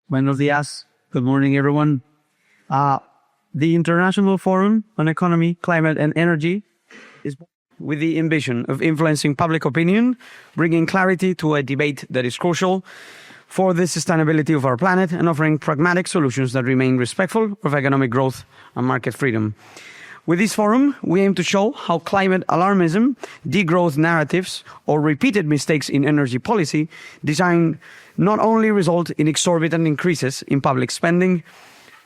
Buenos días. Good morning, everyone. The International Forum on Economy, Climate and Energy is with the ambition of influencing public opinion, bringing clarity to a debate that is crucial for the sustainability of our planet and offering pragmatic solutions that remain respectful of economic growth and market freedom. With this forum, we aim to show how climate alarmism, degrowth narratives, or repeated mistakes in energy policy design not only result in exorbitant increases in public spending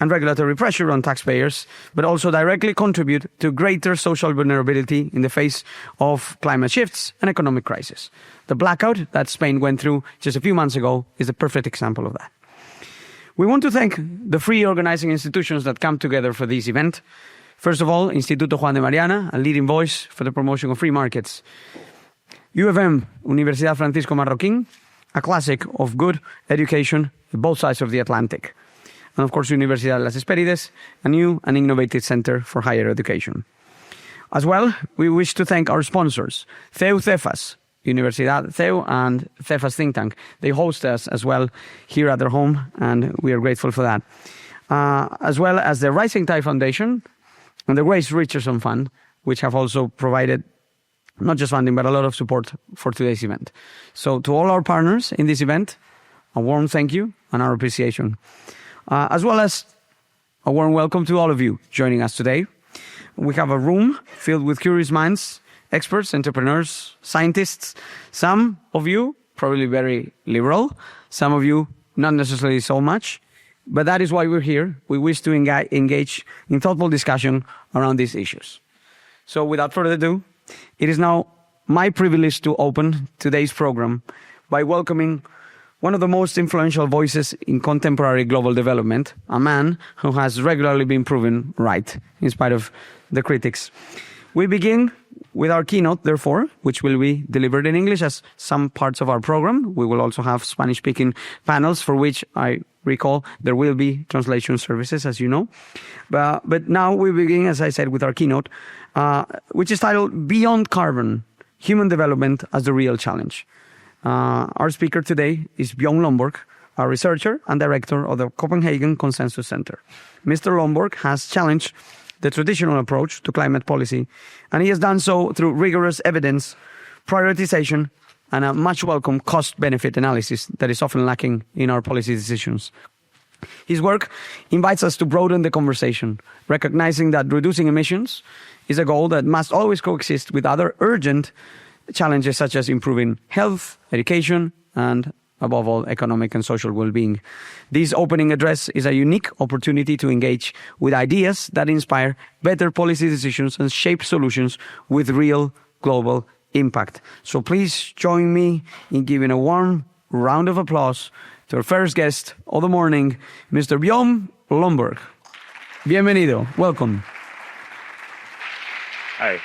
and regulatory pressure on taxpayers, but also directly contribute to greater social vulnerability in the face of climate shifts and economic crisis. The blackout that Spain went through just a few months ago is a perfect example of that. We want to thank the three organizing institutions that come together for this event. First of all, Instituto Juan de Mariana, a leading voice for the promotion of free markets. UFM, Universidad Francisco Marroquín, a classic of good education at both sides of the Atlantic. And of course, Universidad Las Hespérides, a new and innovative center for higher education. As well, we wish to thank our sponsors, CEU Cefas, Universidad CEU and Cefas Think Tank. They host us as well here at their home, and we are grateful for that. As well as the Rising Tide Foundation and the Grace Richardson Fund, which have also provided not just funding, but a lot of support for today's event. So to all our partners in this event, a warm thank you and our appreciation. As well as a warm welcome to all of you joining us today. We have a room filled with curious minds, experts, entrepreneurs, scientists. Some of you probably very liberal, some of you not necessarily so much, but that is why we're here. We wish to engage in thoughtful discussion around these issues. So without further ado, it is now my privilege to open today's program by welcoming one of the most influential voices in contemporary global development, a man who has regularly been proven right, in spite of the critics. We begin with our keynote, therefore, which will be delivered in English as some parts of our program. We will also have Spanish-speaking panels, for which I recall there will be translation services, as you know. But now we begin, as I said, with our keynote, which is titled Beyond Carbon, Human Development as the Real Challenge. Our speaker today is Bjorn Lomborg, a researcher and director of the Copenhagen Consensus Center. Mr. Lomborg has challenged the traditional approach to climate policy, and he has done so through rigorous evidence, prioritization, and a much welcome cost-benefit analysis that is often lacking in our policy decisions. His work invites us to broaden the conversation, recognizing that reducing emissions is a goal that must always coexist with other urgent challenges such as improving health, education, and above all, economic and social well-being. This opening address is a unique opportunity to engage with ideas that inspire better policy decisions and shape solutions with real global impact. So please join me in giving a warm round of applause to our first guest of the morning, Mr. Bjorn Lomborg. Bienvenido. Welcome. Hi.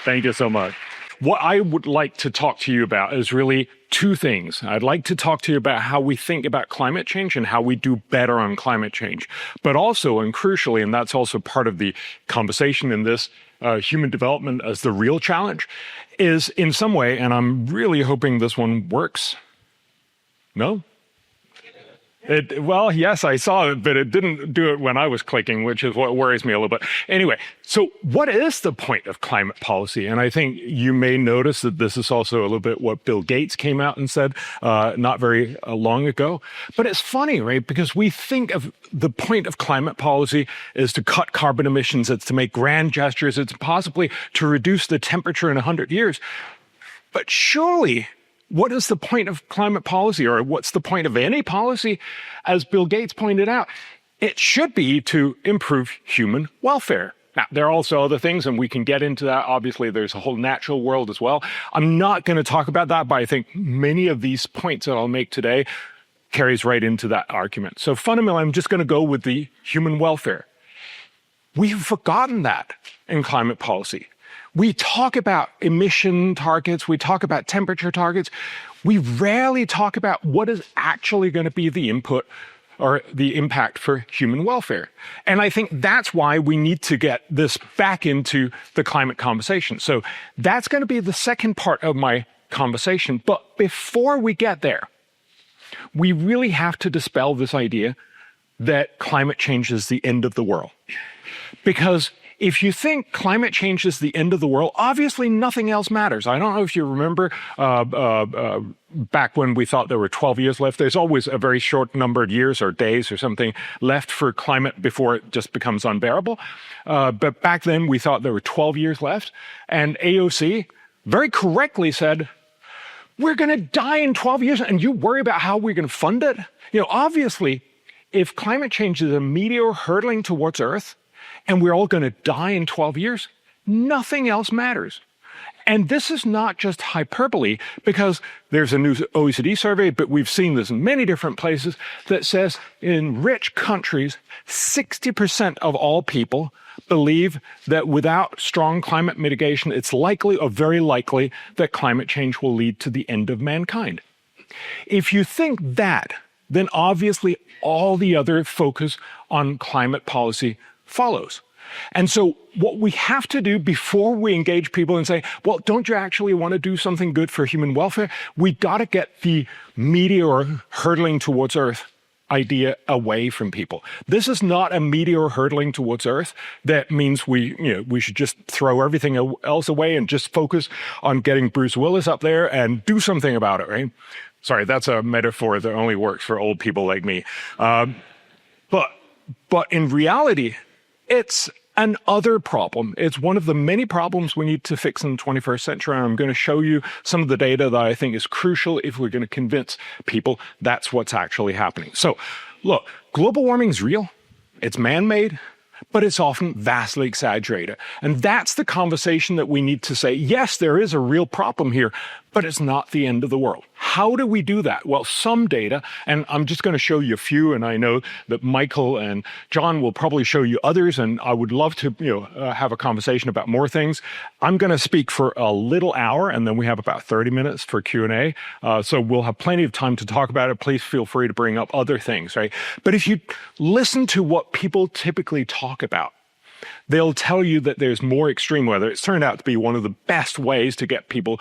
Thank you so much. What I would like to talk to you about is really two things. I'd like to talk to you about how we think about climate change and how we do better on climate change. But also, and crucially, and that's also part of the conversation in this, human development as the real challenge, is in some way, and I'm really hoping this one works. No? Well, yes, I saw it, but it didn't do it when I was clicking, which is what worries me a little bit. Anyway, so what is the point of climate policy? And I think you may notice that this is also a little bit what Bill Gates came out and said not very long ago. But it's funny, right? Because we think of the point of climate policy is to cut carbon emissions, it's to make grand gestures, it's possibly to reduce the temperature in 100 years. But surely, what is the point of climate policy, or what's the point of any policy? As Bill Gates pointed out, it should be to improve human welfare. Now, there are also other things, and we can get into that. Obviously, there's a whole natural world as well. I'm not going to talk about that, but I think many of these points that I'll make today carries right into that argument. So fundamentally, I'm just going to go with the human welfare. We've forgotten that in climate policy. We talk about emission targets, we talk about temperature targets. We rarely talk about what is actually going to be the input or the impact for human welfare. And I think that's why we need to get this back into the climate conversation. So that's going to be the second part of my conversation. But before we get there, we really have to dispel this idea that climate change is the end of the world. Because if you think climate change is the end of the world, obviously nothing else matters. I don't know if you remember back when we thought there were 12 years left. There's always a very short number of years or days or something left for climate before it just becomes unbearable. But back then we thought there were 12 years left. And AOC very correctly said, we're going to die in 12 years and you worry about how we're going to fund it? Obviously, if climate change is a meteor hurtling towards Earth, and we're all going to die in 12 years, nothing else matters. And this is not just hyperbole, because there's a new OECD survey, but we've seen this in many different places, that says in rich countries, 60% of all people believe that without strong climate mitigation, it's likely or very likely that climate change will lead to the end of mankind. If you think that, then obviously all the other focus on climate policy follows. And so what we have to do before we engage people and say, well, don't you actually want to do something good for human welfare? We got to get the meteor hurtling towards Earth idea away from people. This is not a meteor hurtling towards Earth that means we should just throw everything else away and just focus on getting Bruce Willis up there and do something about it, right? Sorry, that's a metaphor that only works for old people like me. But in reality, it's an other problem. It's one of the many problems we need to fix in the 21st century. And I'm going to show you some of the data that I think is crucial if we're going to convince people that's what's actually happening. So look, global warming is real. It's man-made, but it's often vastly exaggerated. And that's the conversation that we need to say, yes, there is a real problem here, but it's not the end of the world. How do we do that? Well, some data, and I'm just going to show you a few, and I know that Michael and John will probably show you others, and I would love to have a conversation about more things. I'm going to speak for a little hour, and then we have about 30 minutes for Q&A. So we'll have plenty of time to talk about it. Please feel free to bring up other things, right? But if you listen to what people typically talk about, they'll tell you that there's more extreme weather. It's turned out to be one of the best ways to get people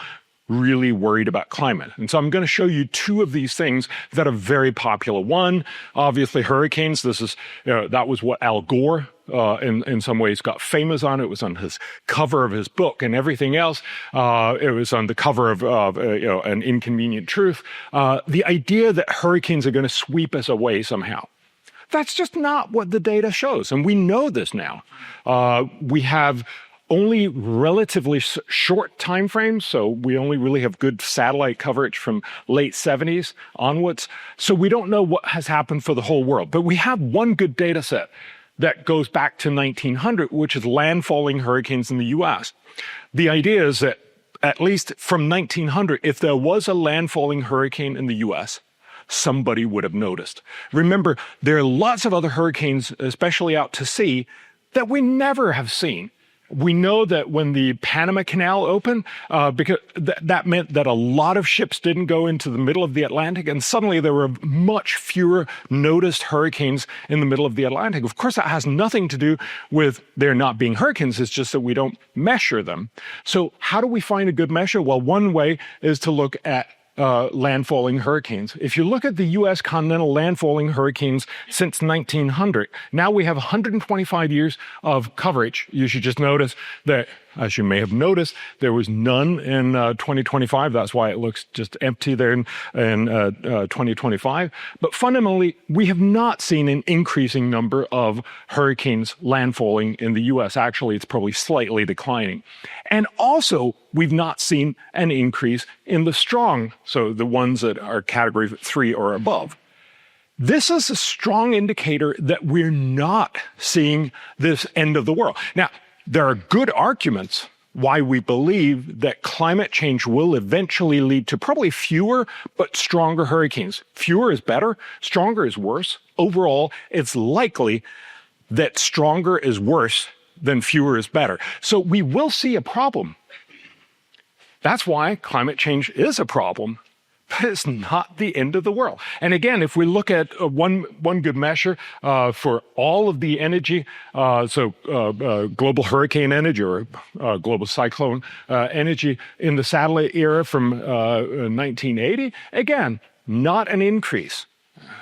really worried about climate. And so I'm going to show you two of these things that are very popular. One, obviously hurricanes. This is, that was what Al Gore in some ways got famous on. It was on his cover of his book and everything else. It was on the cover of An Inconvenient Truth. The idea that hurricanes are going to sweep us away somehow. That's just not what the data shows. And we know this now. We have only relatively short time frames, so we only really have good satellite coverage from late 70s onwards. So we don't know what has happened for the whole world. But we have one good data set that goes back to 1900, which is landfalling hurricanes in the US. The idea is that at least from 1900, if there was a landfalling hurricane in the US, somebody would have noticed. Remember, there are lots of other hurricanes, especially out to sea, that we never have seen. We know that when the Panama Canal opened, because that meant that a lot of ships didn't go into the middle of the Atlantic, and suddenly there were much fewer noticed hurricanes in the middle of the Atlantic. Of course, that has nothing to do with there not being hurricanes. It's just that we don't measure them. So how do we find a good measure? Well, one way is to look at landfalling hurricanes. If you look at the U.S. continental landfalling hurricanes since 1900, now we have 125 years of coverage. You should just notice that, as you may have noticed, there was none in 2025. That's why it looks just empty there in 2025. But fundamentally, we have not seen an increasing number of hurricanes landfalling in the U.S. Actually, it's probably slightly declining. And also, we've not seen an increase in the strong, so the ones that are category 3 or above. This is a strong indicator that we're not seeing this end of the world. Now, there are good arguments why we believe that climate change will eventually lead to probably fewer but stronger hurricanes. Fewer is better, stronger is worse. Overall, it's likely that stronger is worse than fewer is better. So we will see a problem. That's why climate change is a problem, but it's not the end of the world. And again, if we look at one good measure for all of the energy, global hurricane energy or global cyclone energy in the satellite era from 1980, again, not an increase.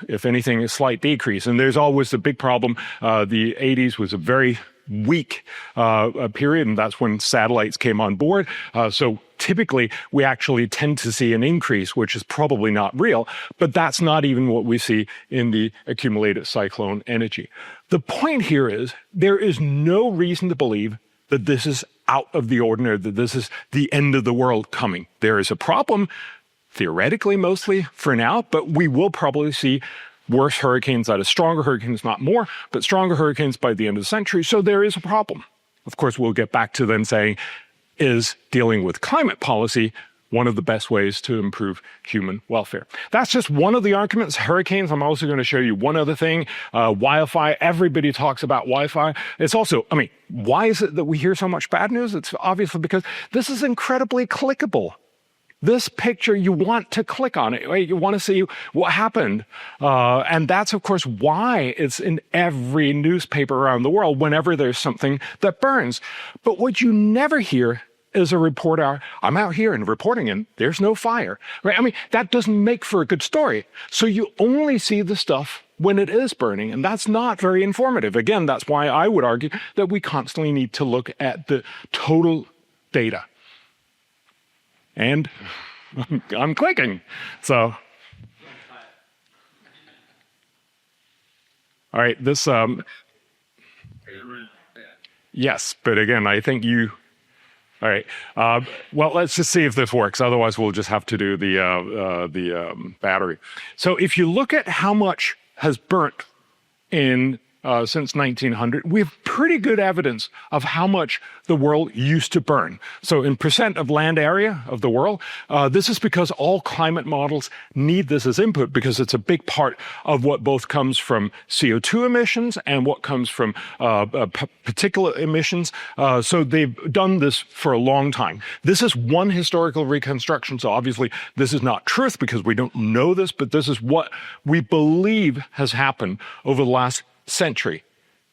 If anything, a slight decrease. And there's always the big problem. The 80s was a very weak period, and that's when satellites came on board. So typically, we actually tend to see an increase, which is probably not real, but that's not even what we see in the accumulated cyclone energy. The point here is there is no reason to believe that this is out of the ordinary, that this is the end of the world coming. There is a problem, theoretically mostly for now, but we will probably see worse hurricanes, that is stronger hurricanes, not more, but stronger hurricanes by the end of the century. So there is a problem. Of course, we'll get back to then saying, is dealing with climate policy one of the best ways to improve human welfare? That's just one of the arguments. Hurricanes, I'm also going to show you one other thing. Wildfire, everybody talks about wildfire. It's also, why is it that we hear so much bad news? It's obviously because this is incredibly clickable. This picture, you want to click on it, right? You want to see what happened. And that's, of course, why it's in every newspaper around the world whenever there's something that burns. But what you never hear is a reporter, I'm out here and reporting and there's no fire, right? That doesn't make for a good story. So you only see the stuff when it is burning, and that's not very informative. Again, that's why I would argue that we constantly need to look at the total data. And I'm clicking. So, all right, this, yes, but again, I think all right. Well, let's just see if this works. Otherwise, we'll just have to do the battery. So if you look at how much has burnt in since 1900, we have pretty good evidence of how much the world used to burn. So in percent of land area of the world, this is because all climate models need this as input because it's a big part of what both comes from CO2 emissions and what comes from particulate emissions. So they've done this for a long time. This is one historical reconstruction. So obviously this is not truth because we don't know this, but this is what we believe has happened over the last century.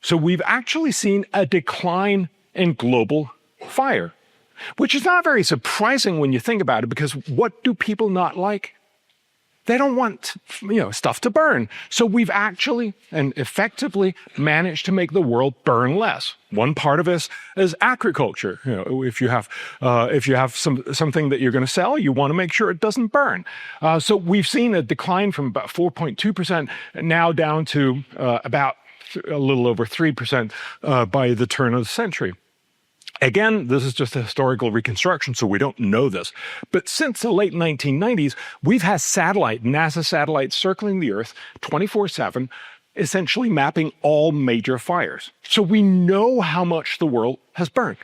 So we've actually seen a decline in global fire, which is not very surprising when you think about it, because what do people not like? They don't want, stuff to burn. So we've actually and effectively managed to make the world burn less. One part of this is agriculture. If you have something that you're going to sell, you want to make sure it doesn't burn. So we've seen a decline from about 4.2% now down to about a little over 3% by the turn of the century. Again, this is just a historical reconstruction, so we don't know this. But since the late 1990s, we've had NASA satellites circling the Earth 24/7, essentially mapping all major fires. So we know how much the world has burned.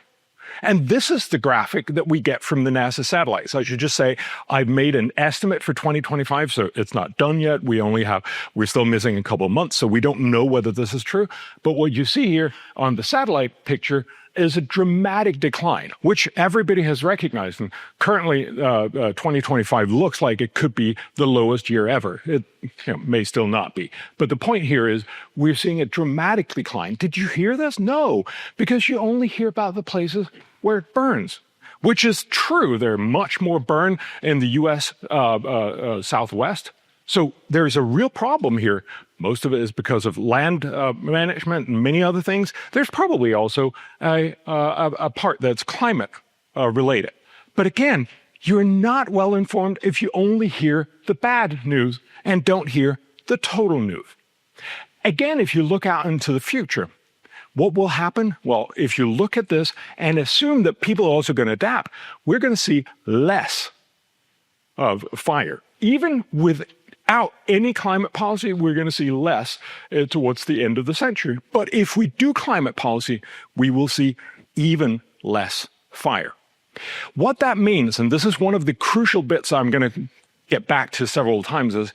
And this is the graphic that we get from the NASA satellites. I should just say, I've made an estimate for 2025, so it's not done yet. We're still missing a couple of months, so we don't know whether this is true. But what you see here on the satellite picture is a dramatic decline, which everybody has recognized. And currently, 2025 looks like it could be the lowest year ever. It may still not be. But the point here is we're seeing a dramatic decline. Did you hear this? No, because you only hear about the places where it burns, which is true. There are much more burn in the U.S. Southwest. So there's a real problem here. Most of it is because of land management and many other things. There's probably also a part that's climate related. But again, you're not well informed if you only hear the bad news and don't hear the total news. Again, if you look out into the future, what will happen? Well, if you look at this and assume that people are also going to adapt, we're going to see less of fire. Even without any climate policy, we're going to see less towards the end of the century. But if we do climate policy, we will see even less fire. What that means, and this is one of the crucial bits I'm going to get back to several times, is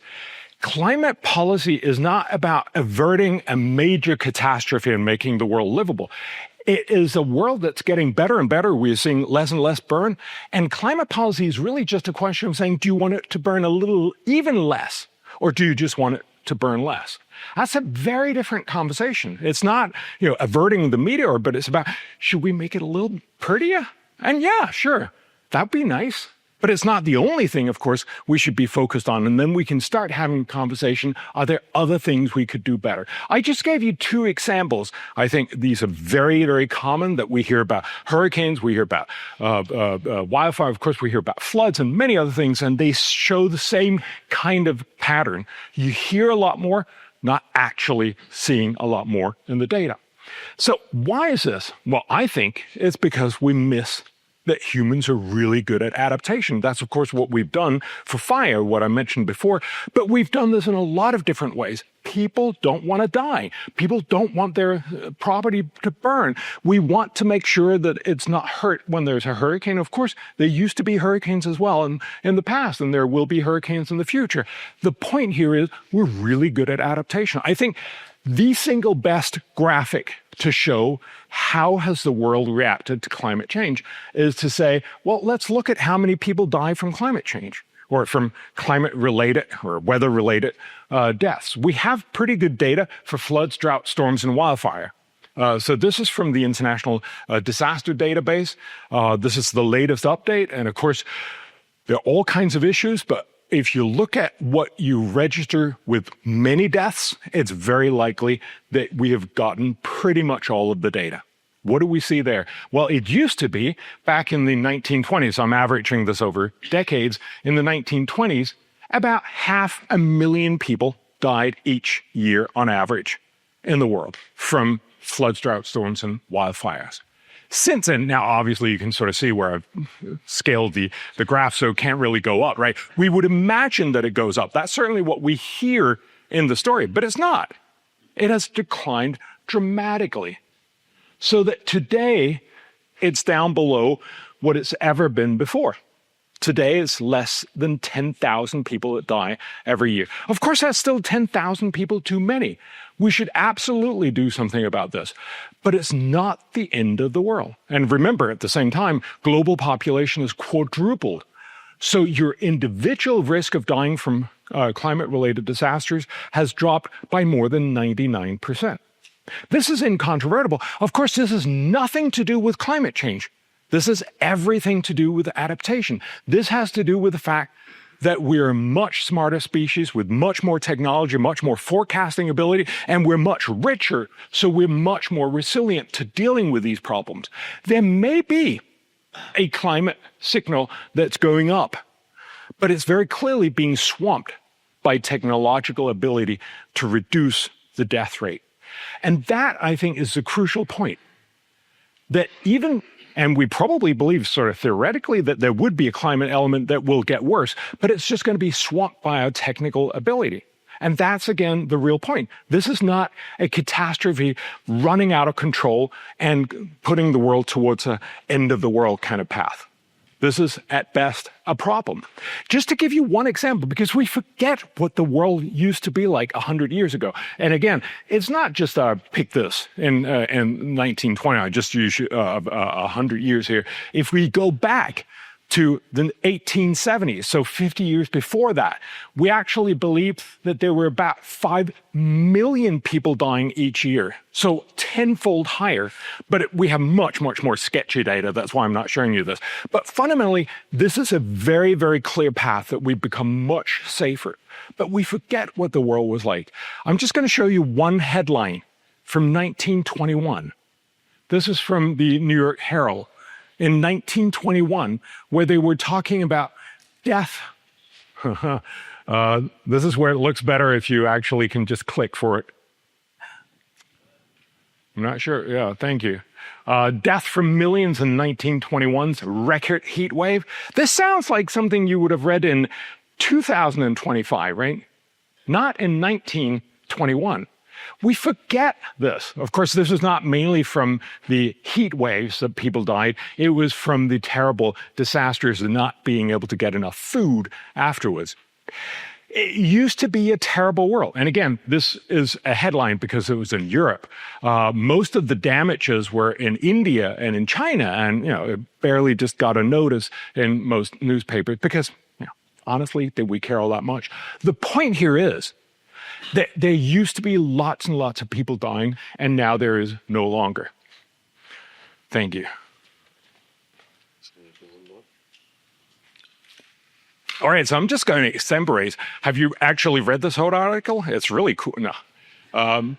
climate policy is not about averting a major catastrophe and making the world livable. It is a world that's getting better and better. We're seeing less and less burn. And climate policy is really just a question of saying, do you want it to burn a little, even less, or do you just want it to burn less? That's a very different conversation. It's not, averting the meteor, but it's about, should we make it a little prettier? And yeah, sure, that'd be nice. But it's not the only thing, of course, we should be focused on. And then we can start having a conversation. Are there other things we could do better? I just gave you two examples. I think these are very, very common that we hear about hurricanes, we hear about wildfire, of course, we hear about floods and many other things, and they show the same kind of pattern. You hear a lot more, not actually seeing a lot more in the data. So why is this? Well, I think it's because we miss that humans are really good at adaptation. That's, of course, what we've done for fire, what I mentioned before, but we've done this in a lot of different ways. People don't want to die. People don't want their property to burn. We want to make sure that it's not hurt when there's a hurricane. Of course, there used to be hurricanes as well in the past, and there will be hurricanes in the future. The point here is we're really good at adaptation. I think the single best graphic to show how has the world reacted to climate change is to say, well, let's look at how many people die from climate change or from climate-related or weather-related deaths. We have pretty good data for floods, drought, storms, and wildfire. So this is from the International Disaster Database. This is the latest update. And of course, there are all kinds of issues, but if you look at what you register with many deaths, it's very likely that we have gotten pretty much all of the data. What do we see there? Well, it used to be back in the 1920s, I'm averaging this over decades, in the 1920s, about 500,000 people died each year on average in the world from floods, drought, storms, and wildfires. Since then, now obviously you can sort of see where I've scaled the graph, so it can't really go up, right? We would imagine that it goes up. That's certainly what we hear in the story, but it's not. It has declined dramatically. So that today, it's down below what it's ever been before. Today, it's less than 10,000 people that die every year. Of course, that's still 10,000 people too many. We should absolutely do something about this. But it's not the end of the world. And remember, at the same time, global population has quadrupled. So your individual risk of dying from climate-related disasters has dropped by more than 99%. This is incontrovertible. Of course, this has nothing to do with climate change. This has everything to do with adaptation. This has to do with the fact that we're a much smarter species with much more technology, much more forecasting ability, and we're much richer, so we're much more resilient to dealing with these problems. There may be a climate signal that's going up, but it's very clearly being swamped by technological ability to reduce the death rate. And that, I think, is the crucial point. That even, and we probably believe sort of theoretically that there would be a climate element that will get worse, but it's just going to be swamped by our technical ability. And that's, again, the real point. This is not a catastrophe running out of control and putting the world towards an end of the world kind of path. This is, at best, a problem. Just to give you one example, because we forget what the world used to be like 100 years ago. And again, it's not just pick this in 1920. I just use 100 years here. If we go back to the 1870s, so 50 years before that, we actually believed that there were about 5 million people dying each year, so tenfold higher. But we have much, much more sketchy data. That's why I'm not showing you this. But fundamentally, this is a very, very clear path that we've become much safer. But we forget what the world was like. I'm just going to show you one headline from 1921. This is from the New York Herald. In 1921, where they were talking about death. This is where it looks better if you actually can just click for it. I'm not sure. Yeah, thank you. Death from millions in 1921's record heat wave. This sounds like something you would have read in 2025, right? Not in 1921. We forget this. Of course, this is not mainly from the heat waves that people died. It was from the terrible disasters of not being able to get enough food afterwards. It used to be a terrible world. And again, this is a headline because it was in Europe. Most of the damages were in India and in China, and it barely just got a notice in most newspapers because, honestly, did we care all that much? The point here is that there used to be lots and lots of people dying, and now there is no longer. Thank you. All right, so I'm just going to extemporize. Have you actually read this whole article? It's really cool. No.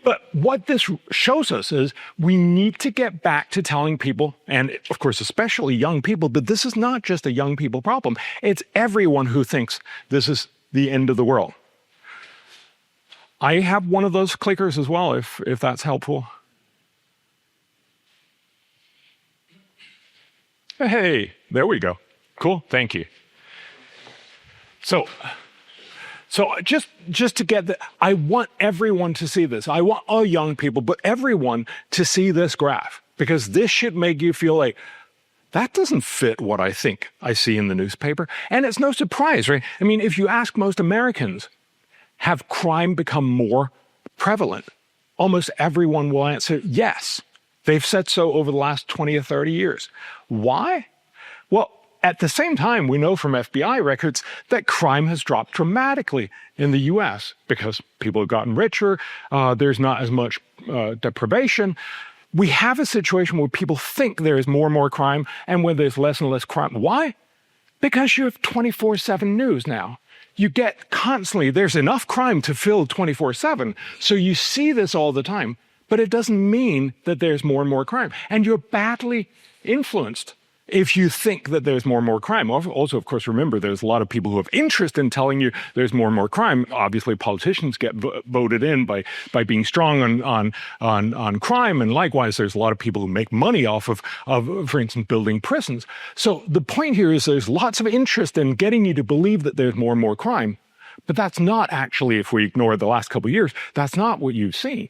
But what this shows us is we need to get back to telling people, and of course, especially young people, that this is not just a young people problem. It's everyone who thinks this is the end of the world. I have one of those clickers as well, if that's helpful. Hey, there we go. Cool, thank you. So just to get I want everyone to see this. I want all young people, but everyone to see this graph, because this should make you feel like, that doesn't fit what I think I see in the newspaper. And it's no surprise, right? I mean, if you ask most Americans, have crime become more prevalent? Almost everyone will answer yes. They've said so over the last 20 or 30 years. Why? Well, at the same time, we know from FBI records that crime has dropped dramatically in the US because people have gotten richer, there's not as much deprivation. We have a situation where people think there is more and more crime and where there's less and less crime. Why? Because you have 24/7 news now. You get constantly, there's enough crime to fill 24/7, so you see this all the time, but it doesn't mean that there's more and more crime. And you're badly influenced if you think that there's more and more crime. Also, of course, remember, there's a lot of people who have interest in telling you there's more and more crime. Obviously, politicians get voted in by being strong on crime. And likewise, there's a lot of people who make money off of, for instance, building prisons. So the point here is there's lots of interest in getting you to believe that there's more and more crime. But that's not actually, if we ignore the last couple of years, that's not what you see.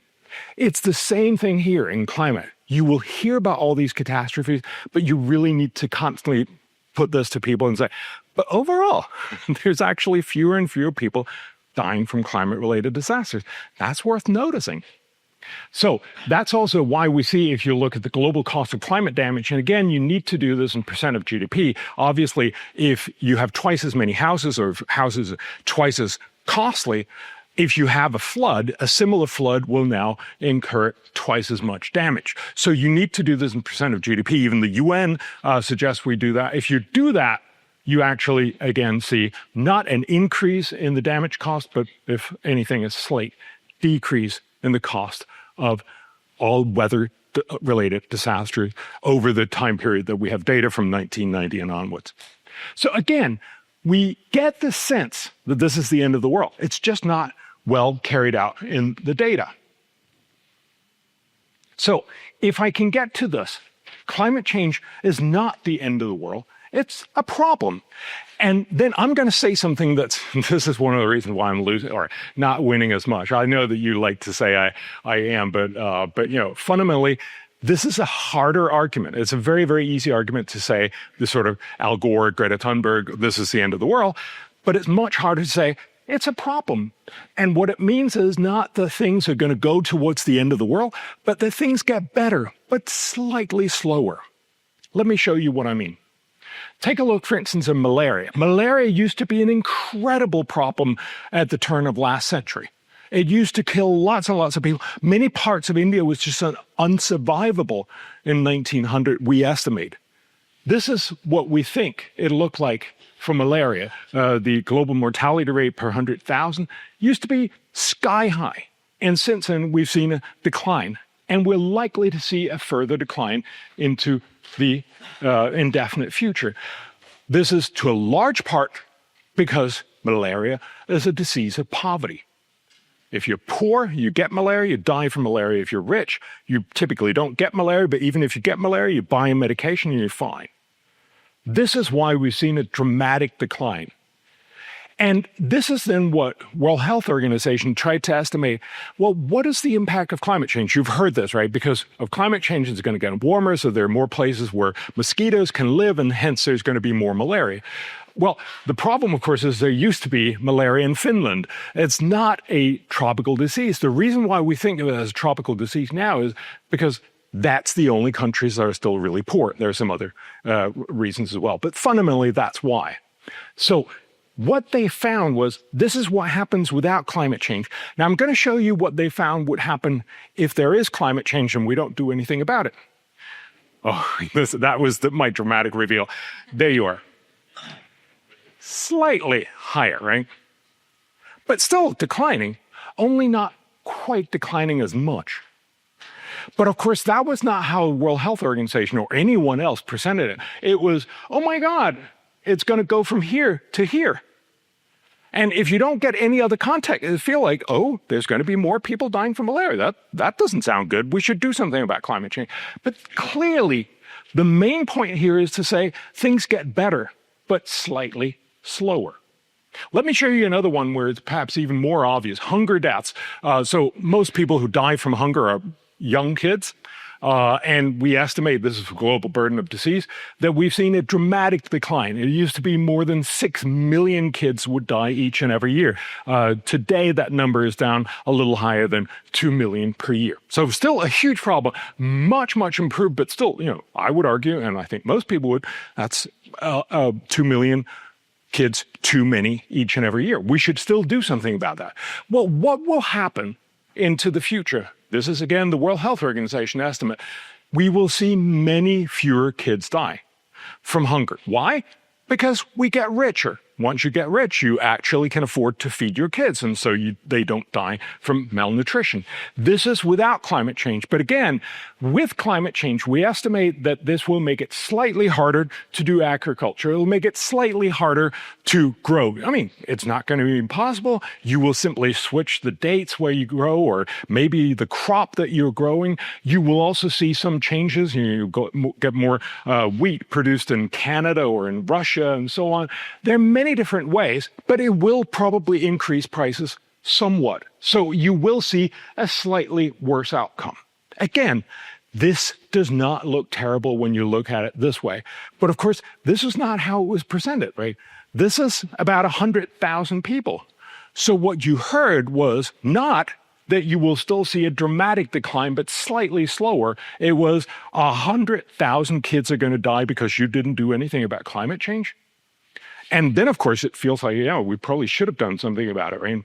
It's the same thing here in climate. You will hear about all these catastrophes, but you really need to constantly put this to people and say, but overall, there's actually fewer and fewer people dying from climate-related disasters. That's worth noticing. So that's also why we see, if you look at the global cost of climate damage, and again, you need to do this in percent of GDP. Obviously, if you have twice as many houses or houses twice as costly, if you have a flood, a similar flood will now incur twice as much damage. So you need to do this in percent of GDP. Even the UN suggests we do that. If you do that, you actually, again, see not an increase in the damage cost, but if anything, a slight decrease in the cost of all weather-related disasters over the time period that we have data from 1990 and onwards. So again, we get the sense that this is the end of the world. It's just not well carried out in the data. So if I can get to this, climate change is not the end of the world. It's a problem. And then I'm going to say something that's, this is one of the reasons why I'm losing or not winning as much. I know that you like to say I am, but you know, fundamentally, this is a harder argument. It's a very, very easy argument to say, the sort of Al Gore, Greta Thunberg, this is the end of the world. But it's much harder to say, it's a problem. And what it means is not that things are going to go towards the end of the world, but that things get better, but slightly slower. Let me show you what I mean. Take a look, for instance, at malaria. Malaria used to be an incredible problem at the turn of last century. It used to kill lots and lots of people. Many parts of India was just unsurvivable in 1900, we estimate. This is what we think it looked like for malaria. The global mortality rate per 100,000 used to be sky high. And since then, we've seen a decline. And we're likely to see a further decline into the indefinite future. This is to a large part because malaria is a disease of poverty. If you're poor, you get malaria, you die from malaria. If you're rich, you typically don't get malaria, but even if you get malaria, you buy a medication and you're fine. This is why we've seen a dramatic decline. And this is then what World Health Organization tried to estimate. Well, what is the impact of climate change? You've heard this, right? Because of climate change, it's going to get warmer, so there are more places where mosquitoes can live, and hence there's going to be more malaria. Well, the problem, of course, is there used to be malaria in Finland. It's not a tropical disease. The reason why we think of it as a tropical disease now is because that's the only countries that are still really poor. There are some other reasons as well, but fundamentally, that's why. So what they found was this is what happens without climate change. Now, I'm going to show you what they found would happen if there is climate change and we don't do anything about it. Oh, that was my dramatic reveal. There you are. slightly higher, right? But still declining, only not quite declining as much. But of course, that was not how the World Health Organization or anyone else presented it. It was, oh my God, it's going to go from here to here. And if you don't get any other context, it feel like, oh, there's going to be more people dying from malaria. That doesn't sound good. We should do something about climate change. But clearly, the main point here is to say things get better, but slightly slower. Let me show you another one where it's perhaps even more obvious. Hunger deaths. So most people who die from hunger are young kids. And we estimate, this is a global burden of disease, that we've seen a dramatic decline. It used to be more than 6 million kids would die each and every year. Today, that number is down a little higher than 2 million per year. So still a huge problem, much, much improved, but still, I would argue, and I think most people would, that's 2 million kids too many each and every year. We should still do something about that. Well, what will happen into the future? This is, again, the World Health Organization estimate. We will see many fewer kids die from hunger. Why? Because we get richer. Once you get rich, you actually can afford to feed your kids, and so they don't die from malnutrition. This is without climate change. But again, with climate change, we estimate that this will make it slightly harder to do agriculture. It'll make it slightly harder to grow. I mean, it's not going to be impossible. You will simply switch the dates where you grow, or maybe the crop that you're growing. You will also see some changes. You get more wheat produced in Canada or in Russia and so on. There are many different ways, but it will probably increase prices somewhat. So you will see a slightly worse outcome. Again, this does not look terrible when you look at it this way. But of course, this is not how it was presented, right? This is about 100,000 people. So what you heard was not that you will still see a dramatic decline, but slightly slower. It was 100,000 kids are going to die because you didn't do anything about climate change. And then, of course, it feels like, we probably should have done something about it, right?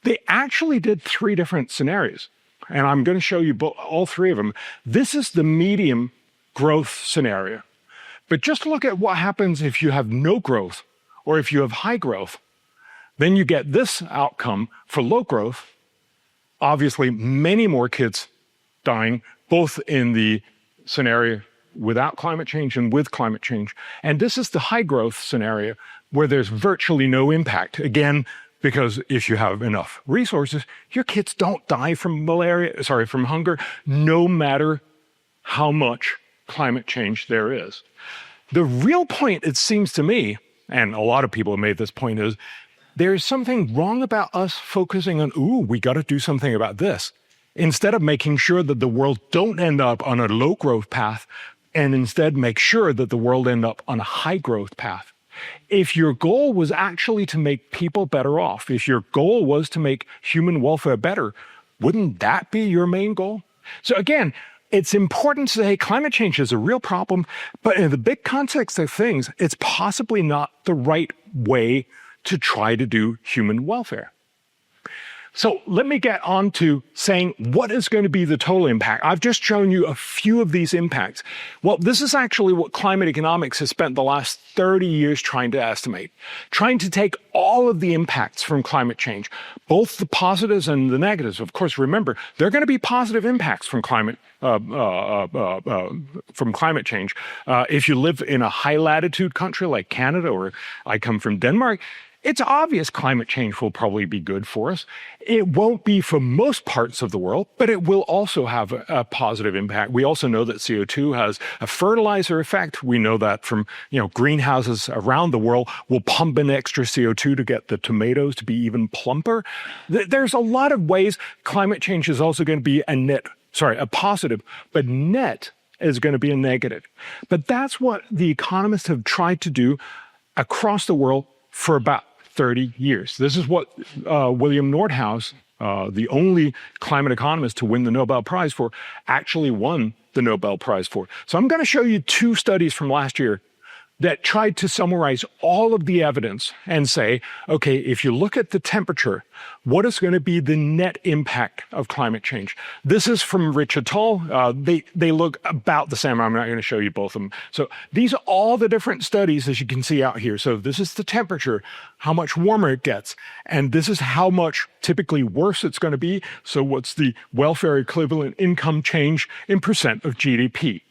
They actually did 3 different scenarios, and I'm going to show you all 3 of them. This is the medium growth scenario. But just look at what happens if you have no growth or if you have high growth. Then you get this outcome for low growth. Obviously, many more kids dying, both in the scenario without climate change and with climate change. And this is the high growth scenario where there's virtually no impact. Again, because if you have enough resources, your kids don't die from from hunger, no matter how much climate change there is. The real point, it seems to me, and a lot of people have made this point, is there is something wrong about us focusing on, we got to do something about this, instead of making sure that the world don't end up on a low growth path, and instead make sure that the world end up on a high growth path. If your goal was actually to make people better off, if your goal was to make human welfare better, wouldn't that be your main goal? So again, it's important to say climate change is a real problem, but in the big context of things, it's possibly not the right way to try to do human welfare. So let me get on to saying what is going to be the total impact. I've just shown you a few of these impacts. Well, this is actually what climate economics has spent the last 30 years trying to estimate, trying to take all of the impacts from climate change, both the positives and the negatives. Of course, remember, there are going to be positive impacts from climate change. If you live in a high latitude country like Canada, or I come from Denmark, it's obvious climate change will probably be good for us. It won't be for most parts of the world, but it will also have a positive impact. We also know that CO2 has a fertilizer effect. We know that from greenhouses around the world will pump in extra CO2 to get the tomatoes to be even plumper. There's a lot of ways climate change is also going to be a positive, but net is going to be a negative. But that's what the economists have tried to do across the world for about 30 years. This is what William Nordhaus, the only climate economist to win the Nobel Prize for, actually won the Nobel Prize for. So I'm going to show you 2 studies from last year that tried to summarize all of the evidence and say, okay, if you look at the temperature, what is going to be the net impact of climate change? This is from Rich et al. They look about the same. I'm not going to show you both of them. So these are all the different studies, as you can see out here. So this is the temperature, how much warmer it gets. And this is how much typically worse it's going to be. So what's the welfare equivalent income change in percent of GDP?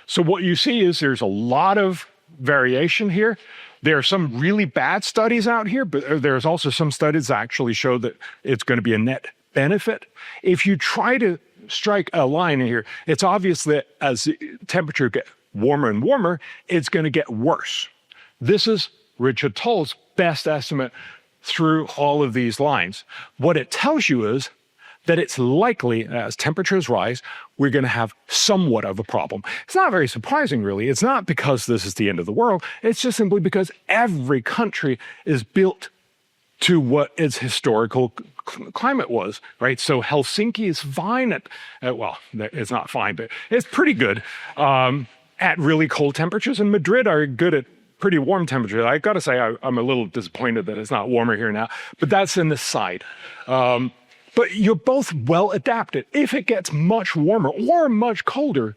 So what you see is there's a lot of variation here. There are some really bad studies out here, but there's also some studies that actually show that it's going to be a net benefit. If you try to strike a line here, it's obvious that as the temperature gets warmer and warmer, it's going to get worse. This is Rich et al.'s best estimate through all of these lines. What it tells you is that it's likely, as temperatures rise, we're going to have somewhat of a problem. It's not very surprising, really. It's not because this is the end of the world. It's just simply because every country is built to what its historical climate was, right? So Helsinki is fine at well, it's not fine, but it's pretty good at really cold temperatures, and Madrid are good at pretty warm temperatures. I got to say, I'm a little disappointed that it's not warmer here now, but that's an aside. But you're both well adapted. If it gets much warmer or much colder,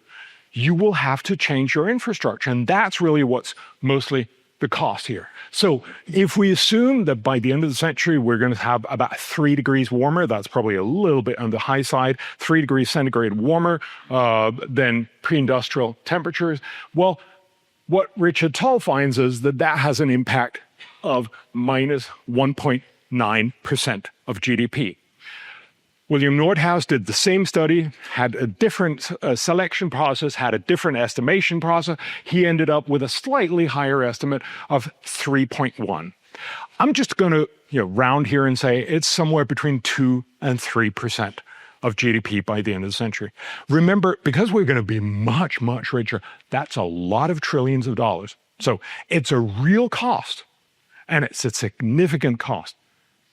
you will have to change your infrastructure. And that's really what's mostly the cost here. So if we assume that by the end of the century, we're going to have about 3 degrees warmer, that's probably a little bit on the high side, 3 degrees centigrade warmer than pre-industrial temperatures. Well, what Rich et al. Finds is that that has an impact of minus 1.9% of GDP. William Nordhaus did the same study, had a different selection process, had a different estimation process. He ended up with a slightly higher estimate of 3.1. I'm just going to round here and say it's somewhere between 2 and 3% of GDP by the end of the century. Remember, because we're going to be much, much richer, that's a lot of trillions of dollars. So it's a real cost, and it's a significant cost.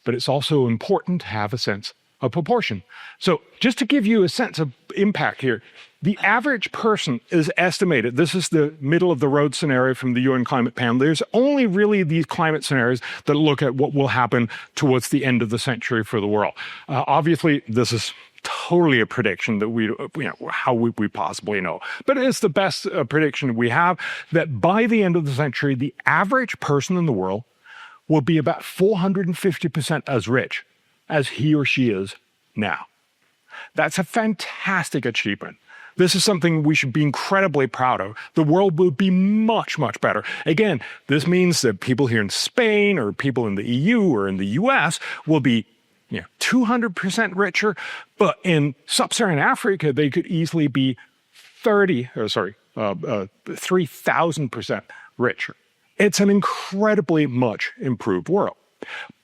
But it's also important to have a sense of proportion. So just to give you a sense of impact here, the average person is estimated, this is the middle of the road scenario from the UN climate panel. There's only really these climate scenarios that look at what will happen towards the end of the century for the world. Obviously, this is totally a prediction that how would we possibly know? But it's the best prediction we have that by the end of the century, the average person in the world will be about 450% as rich as he or she is now. That's a fantastic achievement. This is something we should be incredibly proud of. The world will be much, much better. Again, this means that people here in Spain or people in the EU or in the US will be 200% richer, but in sub-Saharan Africa, they could easily be 3,000% richer. It's an incredibly much improved world.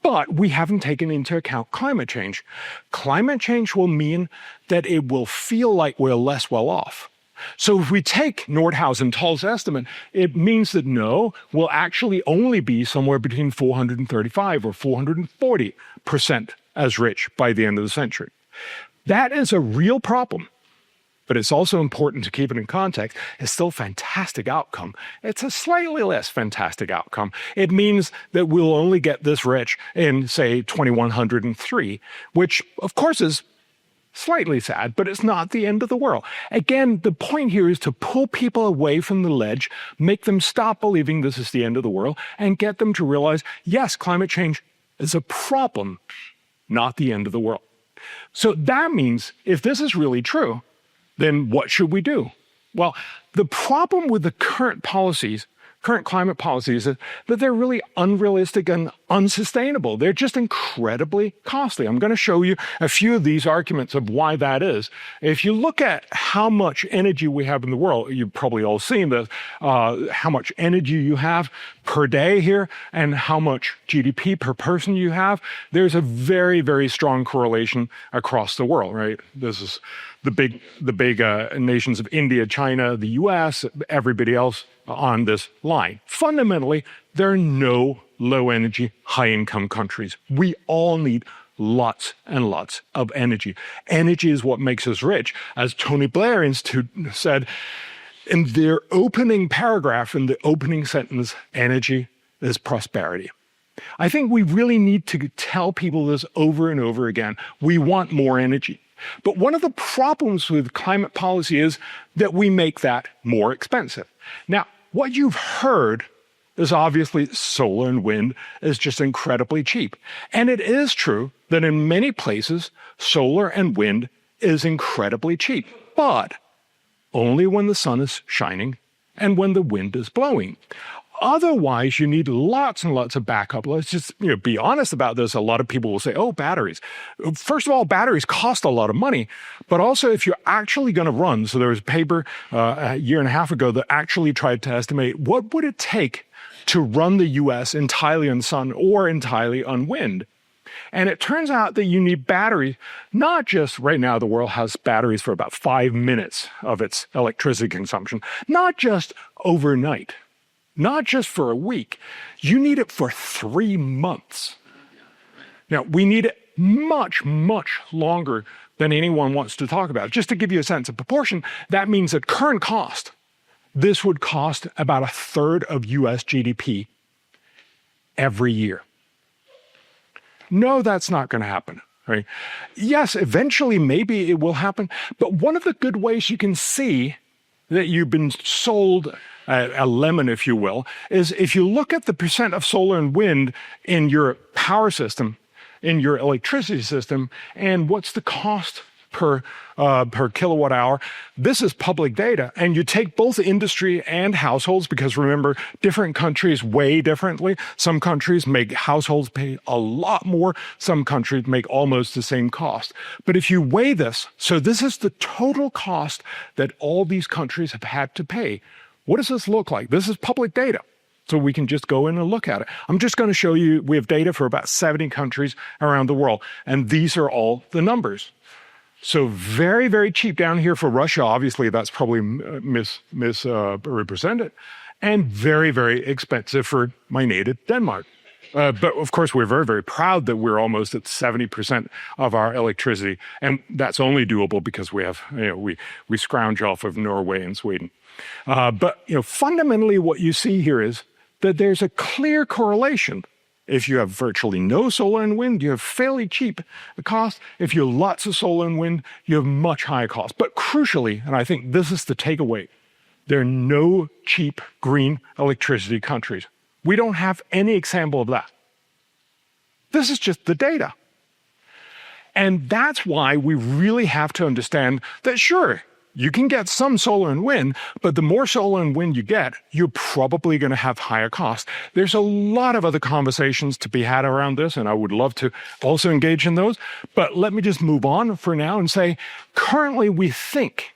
But we haven't taken into account climate change. Climate change will mean that it will feel like we're less well off. So if we take Nordhaus and Tull's estimate, it means that no, we'll actually only be somewhere between 435 or 440% as rich by the end of the century. That is a real problem. But it's also important to keep it in context. It's still a fantastic outcome. It's a slightly less fantastic outcome. It means that we'll only get this rich in, say, 2103, which, of course, is slightly sad, but it's not the end of the world. Again, the point here is to pull people away from the ledge, make them stop believing this is the end of the world, and get them to realize, yes, climate change is a problem, not the end of the world. So that means if this is really true, then what should we do? Well, the problem with the current climate policies, is that they're really unrealistic and unsustainable. They're just incredibly costly. I'm going to show you a few of these arguments of why that is. If you look at how much energy we have in the world, you've probably all seen this, how much energy you have per day here and how much GDP per person you have, there's a very, very strong correlation across the world, right? This is the big nations of India, China, the US, everybody else on this line. Fundamentally, there are no low-energy, high-income countries. We all need lots and lots of energy. Energy is what makes us rich. As Tony Blair Institute said, in their opening paragraph, in the opening sentence, energy is prosperity. I think we really need to tell people this over and over again. We want more energy. But one of the problems with climate policy is that we make that more expensive. Now, what you've heard is obviously solar and wind is just incredibly cheap. And it is true that in many places, solar and wind is incredibly cheap, but only when the sun is shining and when the wind is blowing. Otherwise, you need lots and lots of backup. Let's just be honest about this. A lot of people will say, oh, batteries. First of all, batteries cost a lot of money, but also if you're actually going to run, so there was a paper a year and a half ago that actually tried to estimate what would it take to run the US entirely on sun or entirely on wind. And it turns out that you need batteries, not just right now the world has batteries for about 5 minutes of its electricity consumption, not just overnight. Not just for a week, you need it for 3 months. Now, we need it much, much longer than anyone wants to talk about. Just to give you a sense of proportion, that means at current cost, this would cost about 1/3 of US GDP every year. No, that's not going to happen. Right? Yes, eventually, maybe it will happen. But one of the good ways you can see that you've been sold a lemon, if you will, is if you look at the percent of solar and wind in your power system, in your electricity system, and what's the cost per kilowatt hour. This is public data, and you take both industry and households, because remember, different countries weigh differently. Some countries make households pay a lot more. Some countries make almost the same cost. But if you weigh this, so this is the total cost that all these countries have had to pay. What does this look like? This is public data, so we can just go in and look at it. I'm just going to show you, we have data for about 70 countries around the world, and these are all the numbers. So very, very cheap down here for Russia. Obviously, that's probably misrepresented, and very, very expensive for my native Denmark. But of course, we're very, very proud that we're almost at 70% of our electricity, and that's only doable because we have, we scrounge off of Norway and Sweden. But fundamentally, what you see here is that there's a clear correlation. If you have virtually no solar and wind, you have fairly cheap cost. If you have lots of solar and wind, you have much higher cost. But crucially, and I think this is the takeaway, there are no cheap green electricity countries. We don't have any example of that. This is just the data. And that's why we really have to understand that, sure, you can get some solar and wind, but the more solar and wind you get, you're probably going to have higher costs. There's a lot of other conversations to be had around this, and I would love to also engage in those. But let me just move on for now and say, currently we think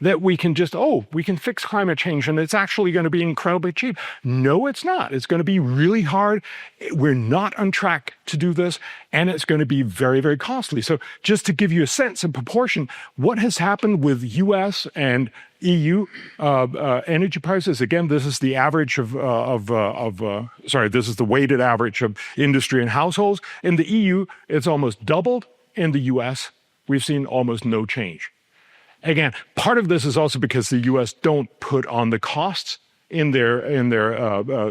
that we can just, we can fix climate change and it's actually going to be incredibly cheap. No, it's not. It's going to be really hard. We're not on track to do this, and it's going to be very, very costly. So just to give you a sense of proportion, what has happened with US and EU energy prices, again, this is the average this is the weighted average of industry and households. In the EU, it's almost doubled. In the US, we've seen almost no change. Again, part of this is also because the U.S. don't put on the costs in their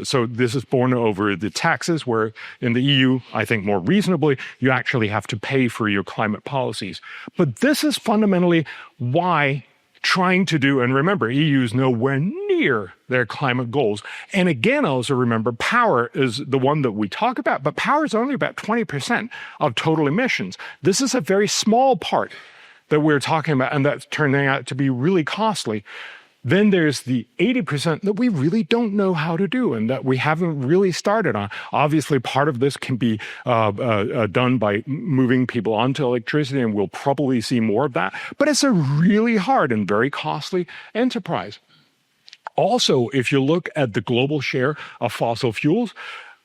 so this is borne over the taxes, where in the EU, I think more reasonably, you actually have to pay for your climate policies. But this is fundamentally why trying to do, and remember, EU is nowhere near their climate goals. And again, also remember, power is the one that we talk about, but power is only about 20% of total emissions. This is a very small part that we're talking about, and that's turning out to be really costly. Then there's the 80% that we really don't know how to do and that we haven't really started on. Obviously, part of this can be done by moving people onto electricity, and we'll probably see more of that. But it's a really hard and very costly enterprise. Also, if you look at the global share of fossil fuels,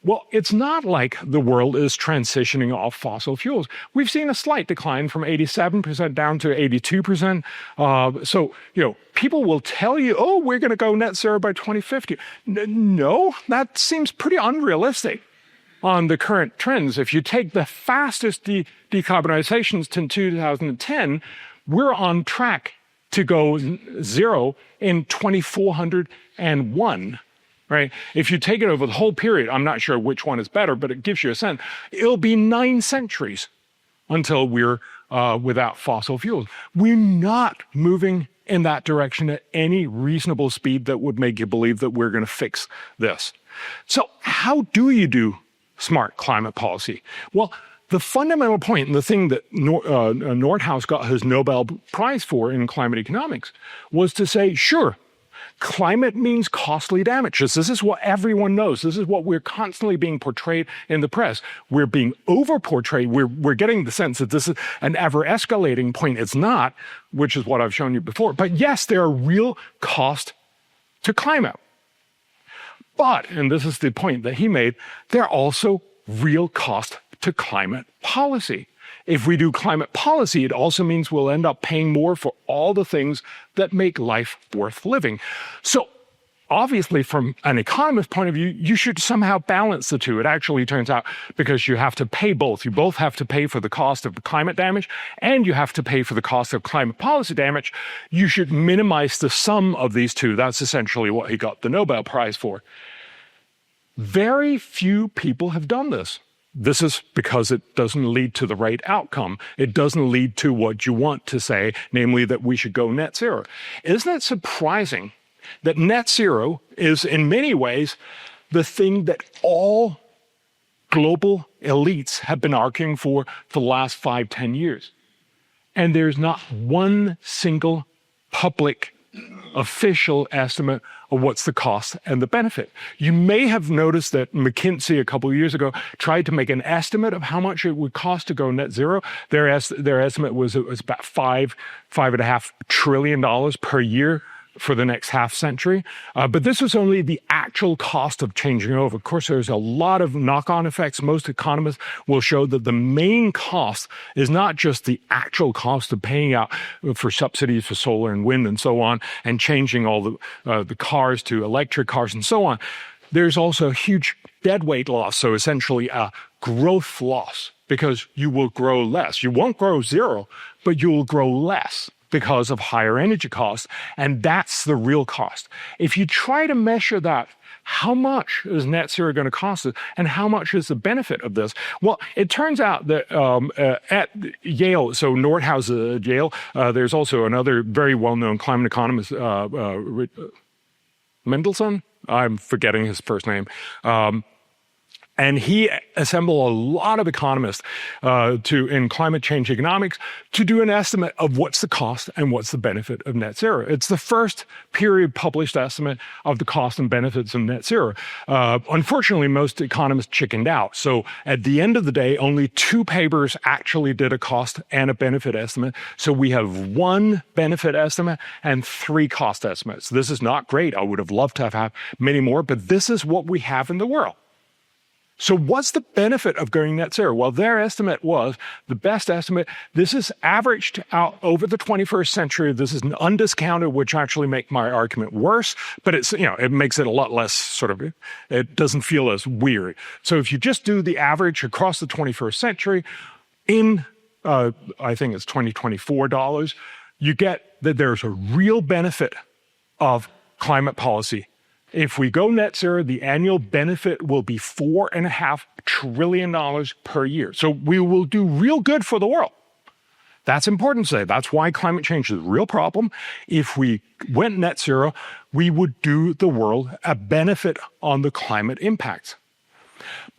well, it's not like the world is transitioning off fossil fuels. We've seen a slight decline from 87% down to 82%. So, people will tell you, we're going to go net zero by 2050. No, that seems pretty unrealistic on the current trends. If you take the fastest decarbonizations to 2010, we're on track to go zero in 2401, right? If you take it over the whole period, I'm not sure which one is better, but it gives you a sense. It'll be 9 centuries until we're without fossil fuels. We're not moving in that direction at any reasonable speed that would make you believe that we're going to fix this. So how do you do smart climate policy? Well, the fundamental point, and the thing that Nordhaus got his Nobel Prize for in climate economics, was to say, sure, climate means costly damages. This is what everyone knows. This is what we're constantly being portrayed in the press. We're being over-portrayed. We're getting the sense that this is an ever-escalating point. It's not, which is what I've shown you before. But yes, there are real costs to climate. But, and this is the point that he made, there are also real costs to climate policy. If we do climate policy, it also means we'll end up paying more for all the things that make life worth living. So obviously, from an economist's point of view, you should somehow balance the two. It actually turns out because you have to pay both. You both have to pay for the cost of the climate damage, and you have to pay for the cost of climate policy damage. You should minimize the sum of these two. That's essentially what he got the Nobel Prize for. Very few people have done this. This is because it doesn't lead to the right outcome. It doesn't lead to what you want to say, namely that we should go net zero. Isn't it surprising that net zero is in many ways the thing that all global elites have been arguing for the last 5-10 years? And there's not one single public official estimate of what's the cost and the benefit. You may have noticed that McKinsey a couple of years ago tried to make an estimate of how much it would cost to go net zero. Their estimate was it was about $5.5 trillion per year for the next half century. But this was only the actual cost of changing over. Of course, there's a lot of knock-on effects. Most economists will show that the main cost is not just the actual cost of paying out for subsidies for solar and wind and so on, and changing all the cars to electric cars and so on. There's also a huge deadweight loss, so essentially a growth loss, because you will grow less. You won't grow zero, but you will grow less because of higher energy costs, and that's the real cost. If you try to measure that, how much is net zero going to cost us, and how much is the benefit of this? Well, it turns out that at Yale, so Nordhaus at Yale, there's also another very well-known climate economist, Mendelsohn? I'm forgetting his first name. And he assembled a lot of economists in climate change economics to do an estimate of what's the cost and what's the benefit of net zero. It's the first period published estimate of the cost and benefits of net zero. Unfortunately, most economists chickened out. So at the end of the day, only 2 papers actually did a cost and a benefit estimate. So we have 1 benefit estimate and 3 cost estimates. This is not great. I would have loved to have had many more, but this is what we have in the world. So what's the benefit of going net zero? Well, their estimate was the best estimate. This is averaged out over the 21st century. This is an undiscounted, which actually make my argument worse, but it's, it makes it a lot less it doesn't feel as weird. So if you just do the average across the 21st century in, I think it's 2024 dollars, you get that there's a real benefit of climate policy. If we go net zero, the annual benefit will be $4.5 trillion per year. So we will do real good for the world. That's important to say. That's why climate change is a real problem. If we went net zero, we would do the world a benefit on the climate impacts.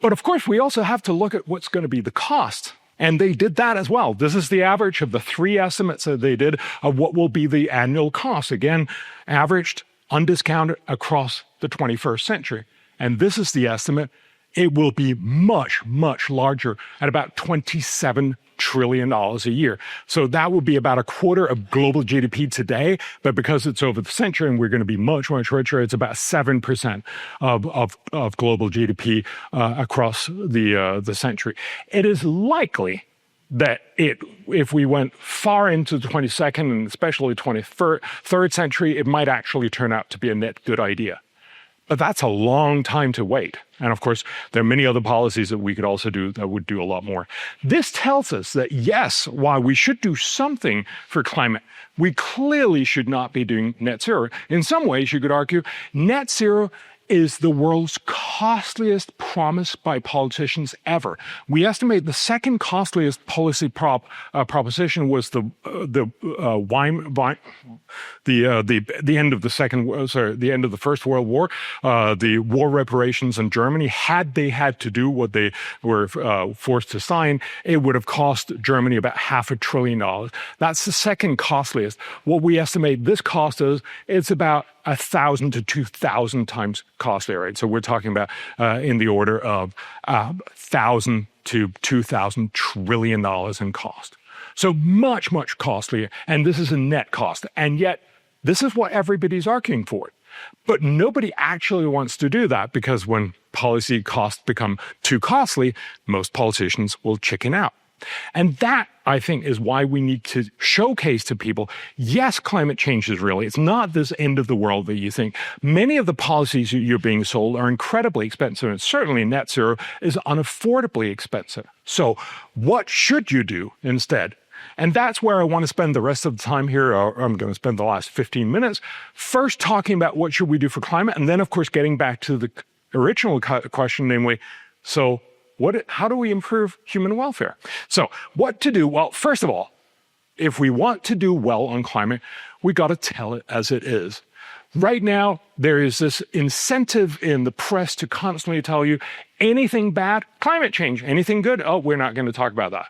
But of course, we also have to look at what's going to be the cost. And they did that as well. This is the average of the 3 estimates that they did of what will be the annual cost. Again, averaged, undiscounted across the 21st century. And this is the estimate. It will be much, much larger at about $27 trillion a year. So that would be about a quarter of global GDP today, but because it's over the century and we're going to be much, much richer, it's about 7% of global GDP across the century. It is likely that if we went far into the 22nd and especially 23rd century, it might actually turn out to be a net good idea. But that's a long time to wait. And of course, there are many other policies that we could also do that would do a lot more. This tells us that yes, while we should do something for climate, we clearly should not be doing net zero. In some ways, you could argue net zero is the world's costliest promise by politicians ever. We estimate the second costliest policy proposition was the end of the end of the First World War, the war reparations in Germany. Had they had to do what they were forced to sign, it would have cost Germany about $500 billion. That's the second costliest. What we estimate this cost is, it's about 1,000 to 2,000 times costlier, right? So we're talking about in the order of 1,000 to 2,000 trillion dollars in cost. So much, much costlier. And this is a net cost. And yet, this is what everybody's arguing for. But nobody actually wants to do that, because when policy costs become too costly, most politicians will chicken out. And that, I think, is why we need to showcase to people, yes, climate change is real. It's not this end of the world that you think. Many of the policies you're being sold are incredibly expensive, and certainly net zero is unaffordably expensive. So what should you do instead? And that's where I want to spend the rest of the time here. I'm going to spend the last 15 minutes first talking about what should we do for climate, and then, of course, getting back to the original question, namely, so how do we improve human welfare? So what to do? Well, first of all, if we want to do well on climate, we got to tell it as it is. Right now, there is this incentive in the press to constantly tell you anything bad, climate change, anything good, oh, we're not going to talk about that.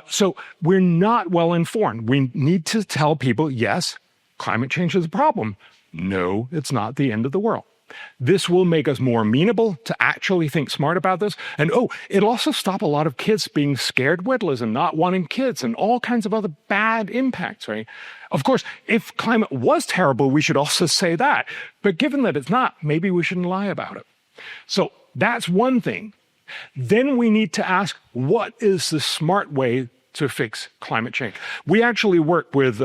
So we're not well informed. We need to tell people, yes, climate change is a problem. No, it's not the end of the world. This will make us more amenable to actually think smart about this. And it'll also stop a lot of kids being scared witless and not wanting kids and all kinds of other bad impacts, right? Of course, if climate was terrible, we should also say that. But given that it's not, maybe we shouldn't lie about it. So that's one thing. Then we need to ask, what is the smart way to fix climate change? We actually work with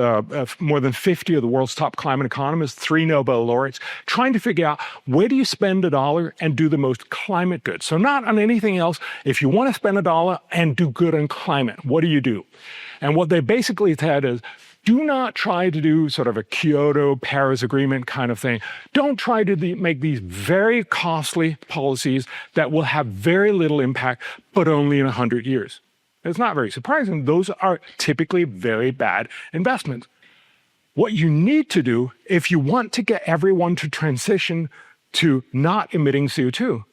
more than 50 of the world's top climate economists, 3 Nobel laureates, trying to figure out where do you spend a dollar and do the most climate good. So not on anything else. If you want to spend a dollar and do good on climate, what do? And what they basically said is, do not try to do sort of a Kyoto, Paris Agreement kind of thing. Don't try to make these very costly policies that will have very little impact, but only in 100 years. It's not very surprising. Those are typically very bad investments. What you need to do, if you want to get everyone to transition to not emitting CO2,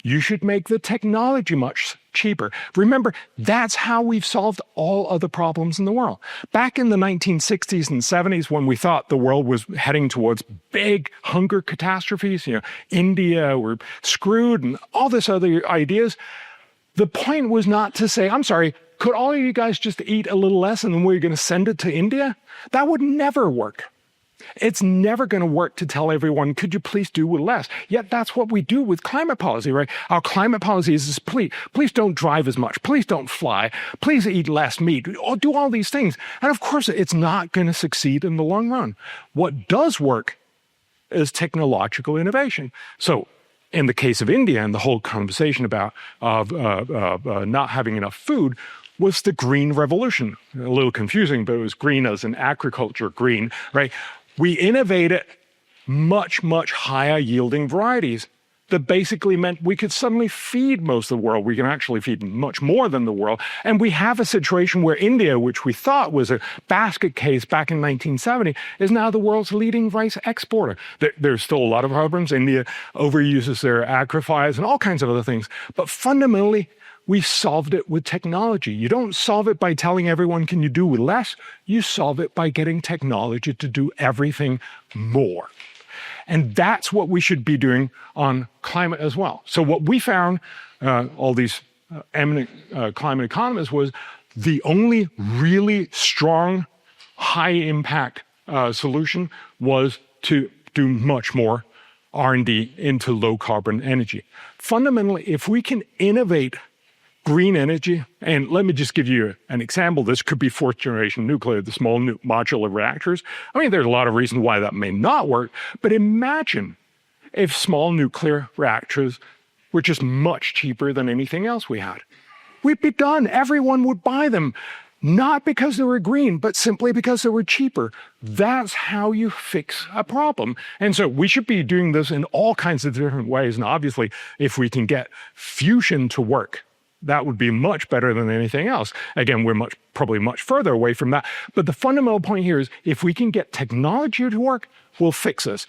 you should make the technology much cheaper. Remember, that's how we've solved all other problems in the world. Back in the 1960s and 70s, when we thought the world was heading towards big hunger catastrophes, India, we're screwed, and all this other ideas, the point was not to say, I'm sorry, could all of you guys just eat a little less and then we're going to send it to India? That would never work. It's never going to work to tell everyone, could you please do with less? Yet that's what we do with climate policy, right? Our climate policy is please don't drive as much. Please don't fly. Please eat less meat. Or do all these things. And of course, it's not going to succeed in the long run. What does work is technological innovation. So in the case of India and the whole conversation about not having enough food was the green revolution. A little confusing, but it was green as in agriculture green, right? We innovated much, much higher yielding varieties that basically meant we could suddenly feed most of the world. We can actually feed much more than the world. And we have a situation where India, which we thought was a basket case back in 1970, is now the world's leading rice exporter. There's still a lot of problems. India overuses their agrofiles and all kinds of other things. But fundamentally, we solved it with technology. You don't solve it by telling everyone, can you do with less? You solve it by getting technology to do everything more. And that's what we should be doing on climate as well. So what we found, all these eminent climate economists, was the only really strong, high-impact solution was to do much more R&D into low-carbon energy. Fundamentally, if we can innovate green energy, and let me just give you an example. This could be fourth-generation nuclear, the small modular reactors. I mean, there's a lot of reasons why that may not work, but imagine if small nuclear reactors were just much cheaper than anything else we had. We'd be done. Everyone would buy them. Not because they were green, but simply because they were cheaper. That's how you fix a problem. And so we should be doing this in all kinds of different ways. And obviously, if we can get fusion to work, that would be much better than anything else. Again, we're probably much further away from that. But the fundamental point here is if we can get technology to work, we'll fix this.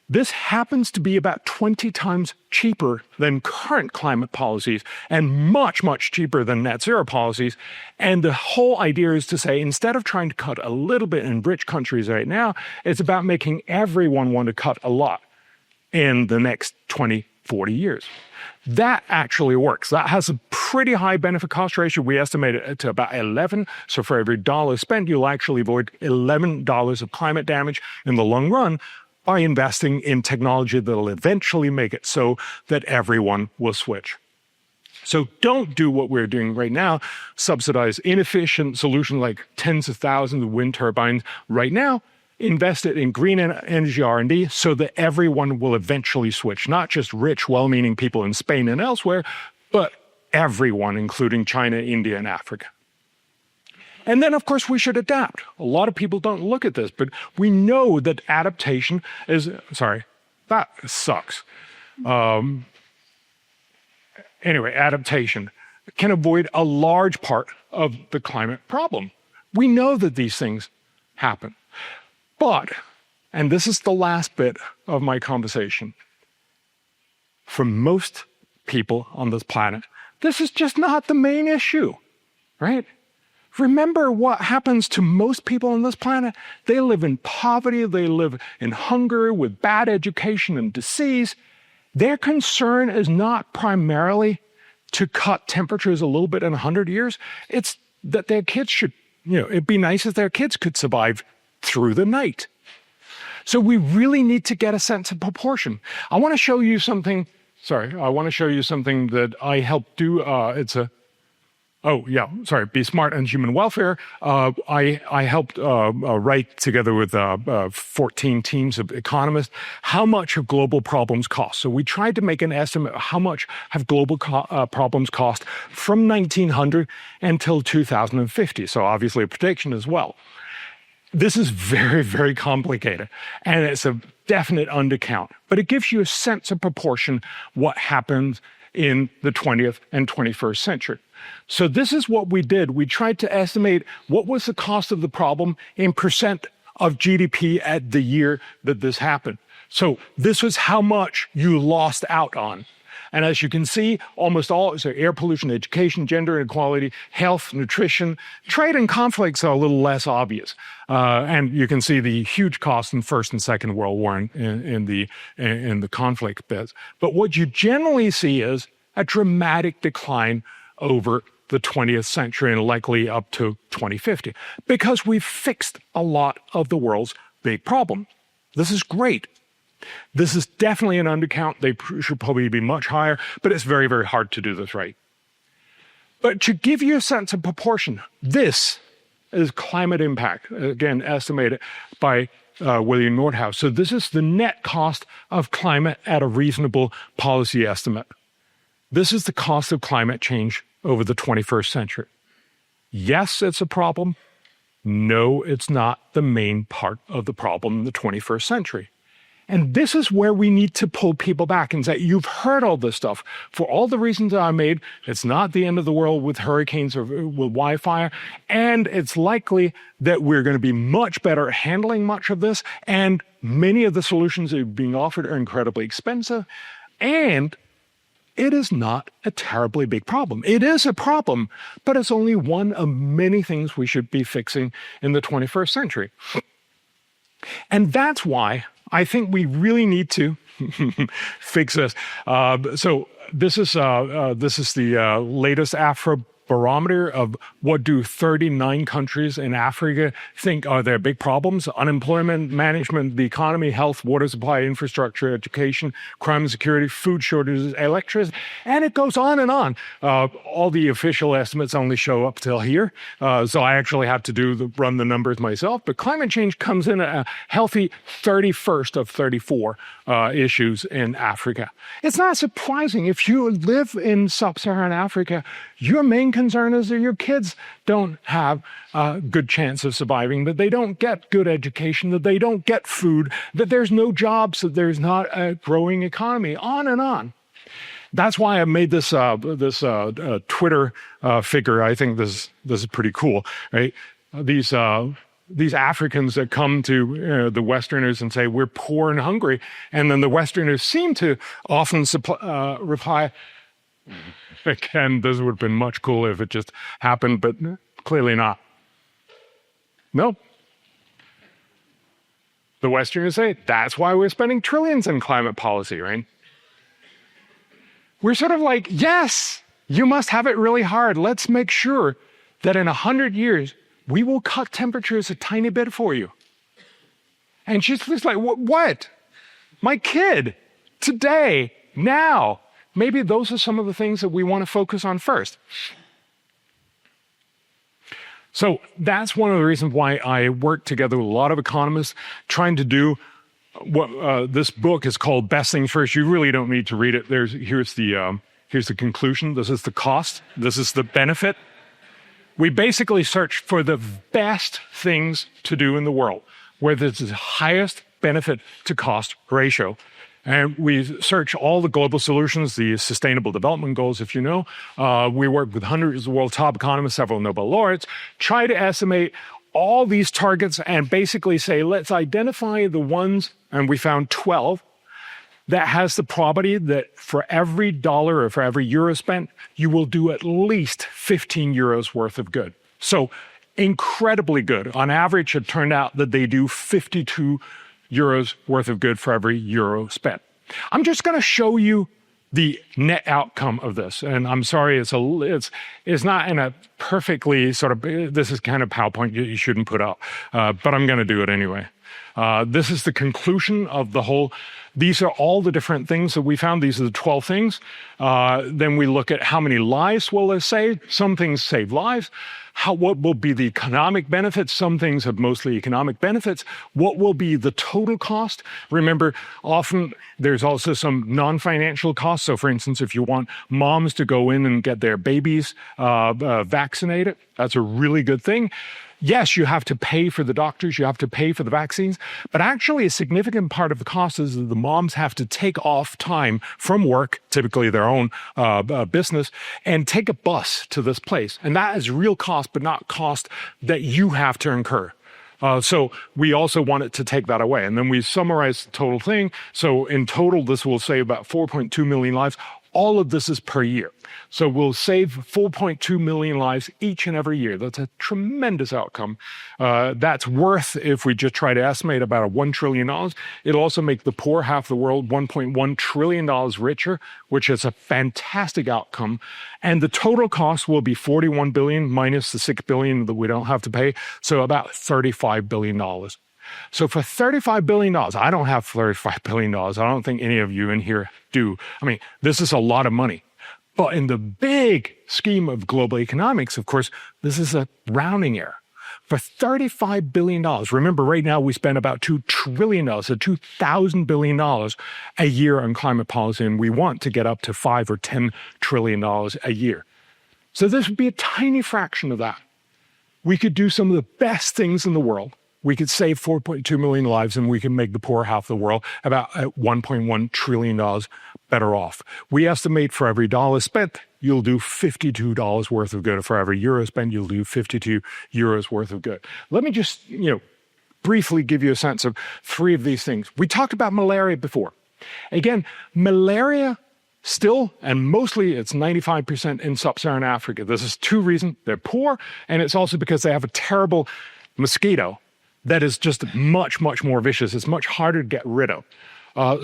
This happens to be about 20 times cheaper than current climate policies and much, much cheaper than net zero policies. And the whole idea is to say, instead of trying to cut a little bit in rich countries right now, it's about making everyone want to cut a lot in the next 20, 40 years. That actually works. That has a pretty high benefit cost ratio. We estimate it to about 11. So for every dollar spent, you'll actually avoid $11 of climate damage in the long run by investing in technology that'll eventually make it so that everyone will switch. So don't do what we're doing right now, subsidize inefficient solutions like tens of thousands of wind turbines right now. Invest it in green energy R&D so that everyone will eventually switch, not just rich, well-meaning people in Spain and elsewhere, but everyone, including China, India, and Africa. And then, of course, we should adapt. A lot of people don't look at this, but we know that adaptation is, that sucks. Anyway, adaptation can avoid a large part of the climate problem. We know that these things happen. But, and this is the last bit of my conversation, for most people on this planet, this is just not the main issue, right? Remember what happens to most people on this planet. They live in poverty, they live in hunger with bad education and disease. Their concern is not primarily to cut temperatures a little bit in 100 years. It's that their kids should, it'd be nice if their kids could survive through the night. So we really need to get a sense of proportion. I want to show you something that I helped do. Be Smart and Human Welfare. I helped write together with 14 teams of economists how much have global problems cost. So we tried to make an estimate of how much have global problems cost from 1900 until 2050. So obviously a prediction as well. This is very, very complicated, and it's a definite undercount. But it gives you a sense of proportion what happens in the 20th and 21st century. So this is what we did. We tried to estimate what was the cost of the problem in percent of GDP at the year that this happened. So this was how much you lost out on. And as you can see, almost all, so air pollution, education, gender inequality, health, nutrition, trade and conflicts are a little less obvious. And you can see the huge cost in First and Second World War in the conflict bits. But what you generally see is a dramatic decline over the 20th century and likely up to 2050, because we've fixed a lot of the world's big problems. This is great. This is definitely an undercount. They should probably be much higher, but it's very, very hard to do this right. But to give you a sense of proportion, this is climate impact, again, estimated by William Nordhaus. So this is the net cost of climate at a reasonable policy estimate. This is the cost of climate change over the 21st century. Yes, it's a problem. No, it's not the main part of the problem in the 21st century. And this is where we need to pull people back and say, you've heard all this stuff. For all the reasons that I made, it's not the end of the world with hurricanes or with wildfire. And it's likely that we're going to be much better at handling much of this. And many of the solutions that are being offered are incredibly expensive. And it is not a terribly big problem. It is a problem, but it's only one of many things we should be fixing in the 21st century. And that's why I think we really need to fix this. So this is the latest barometer of what do 39 countries in Africa think are their big problems: unemployment, management, the economy, health, water supply, infrastructure, education, crime and security, food shortages, electricity, and it goes on and on. All the official estimates only show up till here, so I actually have to run the numbers myself, but climate change comes in a healthy 31st of 34 issues in Africa. It's not surprising. If you live in sub-Saharan Africa, your main concern is that your kids don't have a good chance of surviving, that they don't get good education, that they don't get food, that there's no jobs, that there's not a growing economy, on and on. That's why I made this Twitter figure. I think this is pretty cool, right? These Africans that come to the Westerners and say, we're poor and hungry, and then the Westerners seem to often reply, again, this would have been much cooler if it just happened, but clearly not. No. The Westerners say, that's why we're spending trillions in climate policy, right? We're sort of like, yes, you must have it really hard. Let's make sure that in 100 years, we will cut temperatures a tiny bit for you. And she's just like, what? My kid, today, now. Maybe those are some of the things that we want to focus on first. So that's one of the reasons why I work together with a lot of economists trying to do what this book is called Best Things First. You really don't need to read it. Here's the conclusion. This is the cost. This is the benefit. We basically search for the best things to do in the world, where there's the highest benefit to cost ratio. And we search all the global solutions, the Sustainable Development Goals, if you know. We work with hundreds of the world's top economists, several Nobel laureates, try to estimate all these targets and basically say, let's identify the ones, and we found 12, that has the property that for every dollar or for every euro spent, you will do at least 15 euros worth of good. So incredibly good. On average, it turned out that they do 52 euros worth of good for every euro spent. I'm just going to show you the net outcome of this. And I'm sorry, it's not in a perfectly sort of, this is kind of PowerPoint you shouldn't put up, but I'm going to do it anyway. This is the conclusion of the whole. These are all the different things that we found. These are the 12 things. Then we look at how many lives will they save. Some things save lives. What will be the economic benefits? Some things have mostly economic benefits. What will be the total cost? Remember, often there's also some non-financial costs. So for instance, if you want moms to go in and get their babies vaccinated, that's a really good thing. Yes, you have to pay for the doctors, you have to pay for the vaccines, but actually a significant part of the cost is that the moms have to take off time from work, typically their own business, and take a bus to this place. And that is real cost, but not cost that you have to incur. So we also wanted to take that away. And then we summarize the total thing. So in total, this will save about 4.2 million lives. All of this is per year. So we'll save 4.2 million lives each and every year. That's a tremendous outcome. That's worth, if we just try to estimate, about $1 trillion. It'll also make the poor half of the world $1.1 trillion richer, which is a fantastic outcome. And the total cost will be 41 billion minus the 6 billion that we don't have to pay. So about $35 billion. So for $35 billion, I don't have $35 billion. I don't think any of you in here do. I mean, this is a lot of money. But in the big scheme of global economics, of course, this is a rounding error. For $35 billion, remember right now we spend about $2 trillion, so $2,000 billion a year on climate policy, and we want to get up to $5 or $10 trillion a year. So this would be a tiny fraction of that. We could do some of the best things in the world. We could save 4.2 million lives, and we can make the poor half of the world about $1.1 trillion better off. We estimate for every dollar spent, you'll do $52 worth of good. For every euro spent, you'll do 52 euros worth of good. Let me just, briefly give you a sense of three of these things. We talked about malaria before. Again, malaria still, and mostly it's 95% in sub-Saharan Africa. This is two reasons. They're poor, and it's also because they have a terrible mosquito that is just much, much more vicious. It's much harder to get rid of.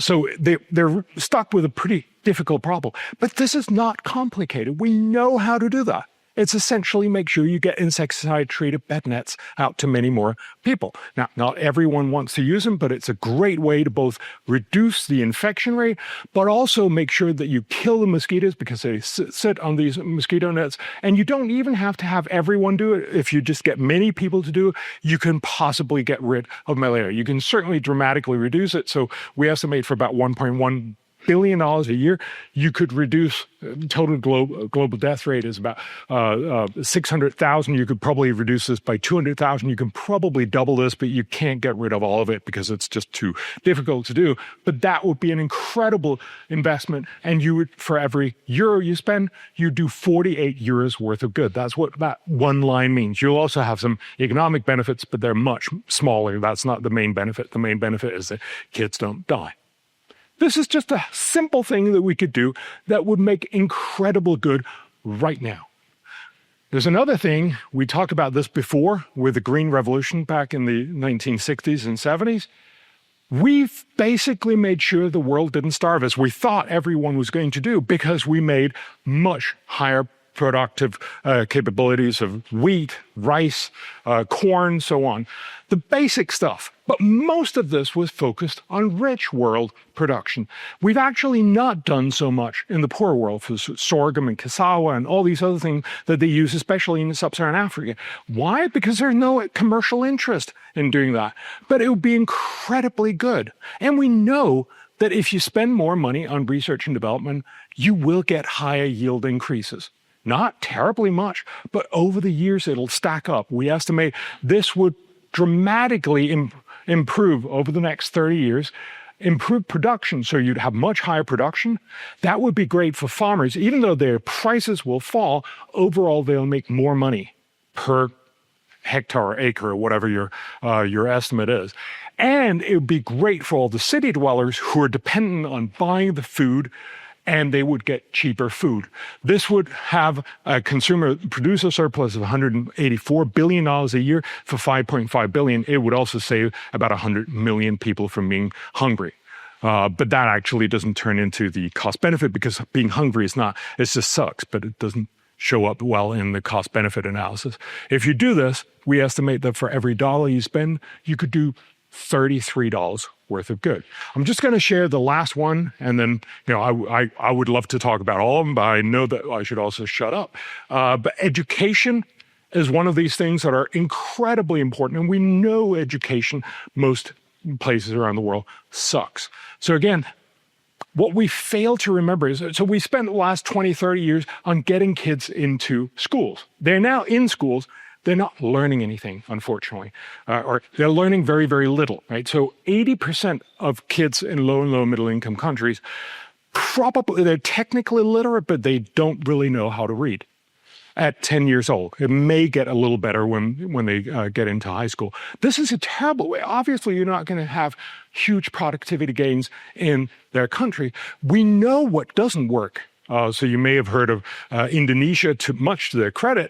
So they're stuck with a pretty difficult problem. But this is not complicated. We know how to do that. It's essentially make sure you get insecticide-treated bed nets out to many more people. Now, not everyone wants to use them, but it's a great way to both reduce the infection rate, but also make sure that you kill the mosquitoes because they sit on these mosquito nets. And you don't even have to have everyone do it. If you just get many people to do it, you can possibly get rid of malaria. You can certainly dramatically reduce it. So we estimate for about $1.1 billion a year, you could reduce total global death rate is about 600,000. You could probably reduce this by 200,000. You can probably double this, but you can't get rid of all of it because it's just too difficult to do. But that would be an incredible investment. And you would, for every euro you spend, you do 48 euros worth of good. That's what that one line means. You'll also have some economic benefits, but they're much smaller. That's not the main benefit. The main benefit is that kids don't die. This is just a simple thing that we could do that would make incredible good right now. There's another thing, we talked about this before with the Green Revolution back in the 1960s and 70s. We've basically made sure the world didn't starve as we thought everyone was going to do because we made much higher productive capabilities of wheat, rice, corn, so on. The basic stuff. But most of this was focused on rich world production. We've actually not done so much in the poor world for sorghum and cassava and all these other things that they use, especially in sub-Saharan Africa. Why? Because there's no commercial interest in doing that. But it would be incredibly good. And we know that if you spend more money on research and development, you will get higher yield increases. Not terribly much, but over the years it'll stack up. We estimate this would dramatically improve over the next 30 years, improve production so you'd have much higher production. That would be great for farmers. Even though their prices will fall, overall they'll make more money per hectare or acre or whatever your estimate is. And it would be great for all the city dwellers who are dependent on buying the food, and they would get cheaper food. This would have a producer surplus of $184 billion a year for $5.5 billion. It would also save about 100 million people from being hungry. But that actually doesn't turn into the cost benefit because being hungry is not, it just sucks, but it doesn't show up well in the cost benefit analysis. If you do this, we estimate that for every dollar you spend, you could do $33 worth of good. I'm just going to share the last one, and then I would love to talk about all of them, but I know that I should also shut up. But education is one of these things that are incredibly important, and we know education, most places around the world, sucks. So again, what we fail to remember is, so we spent the last 20, 30 years on getting kids into schools. They're now in schools. They're not learning anything, unfortunately, or they're learning very, very little, right? So 80% of kids in low and low middle income countries, probably they're technically literate, but they don't really know how to read at 10 years old. It may get a little better when they get into high school. This is a terrible way. Obviously, you're not going to have huge productivity gains in their country. We know what doesn't work. So you may have heard of Indonesia, much to their credit,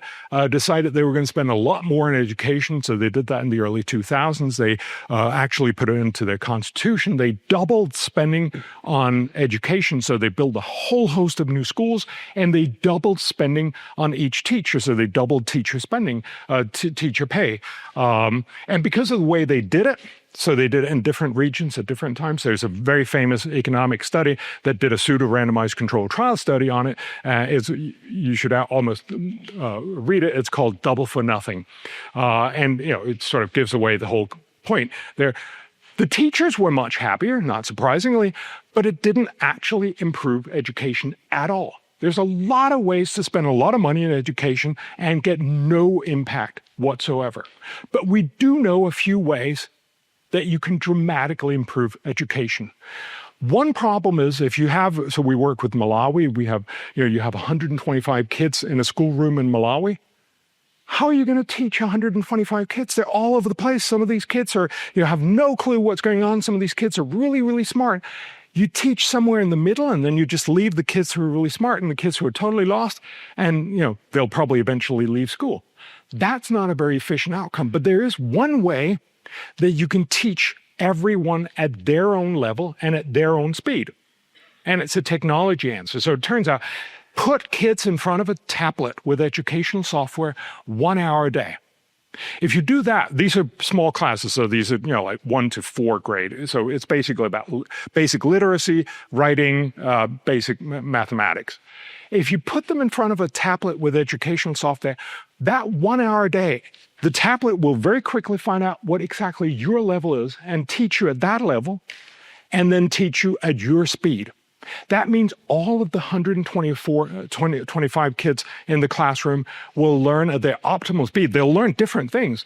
decided they were going to spend a lot more on education. So they did that in the early 2000s. They actually put it into their constitution. They doubled spending on education. So they built a whole host of new schools, and they doubled spending on each teacher. So they doubled teacher spending, teacher pay. And because of the way they did it, so they did it in different regions at different times. There's a very famous economic study that did a pseudo-randomized controlled trial study on it. You should almost read it. It's called Double for Nothing. And it sort of gives away the whole point there. The teachers were much happier, not surprisingly, but it didn't actually improve education at all. There's a lot of ways to spend a lot of money in education and get no impact whatsoever. But we do know a few ways that you can dramatically improve education. One problem is if you have, so we work with Malawi, we have, you have 125 kids in a schoolroom in Malawi. How are you going to teach 125 kids? They're all over the place. Some of these kids are, have no clue what's going on. Some of these kids are really, really smart. You teach somewhere in the middle, and then you just leave the kids who are really smart and the kids who are totally lost, and they'll probably eventually leave school. That's not a very efficient outcome, but there is one way that you can teach everyone at their own level and at their own speed. And it's a technology answer. So it turns out Put kids in front of a tablet with educational software 1 hour a day. If you do that, these are small classes, so these are, like 1 to 4 grade. So it's basically about basic literacy, writing, basic mathematics. If you put them in front of a tablet with educational software, that 1 hour a day, the tablet will very quickly find out what exactly your level is and teach you at that level, and then teach you at your speed. That means all of the 125 kids in the classroom will learn at their optimal speed. They'll learn different things,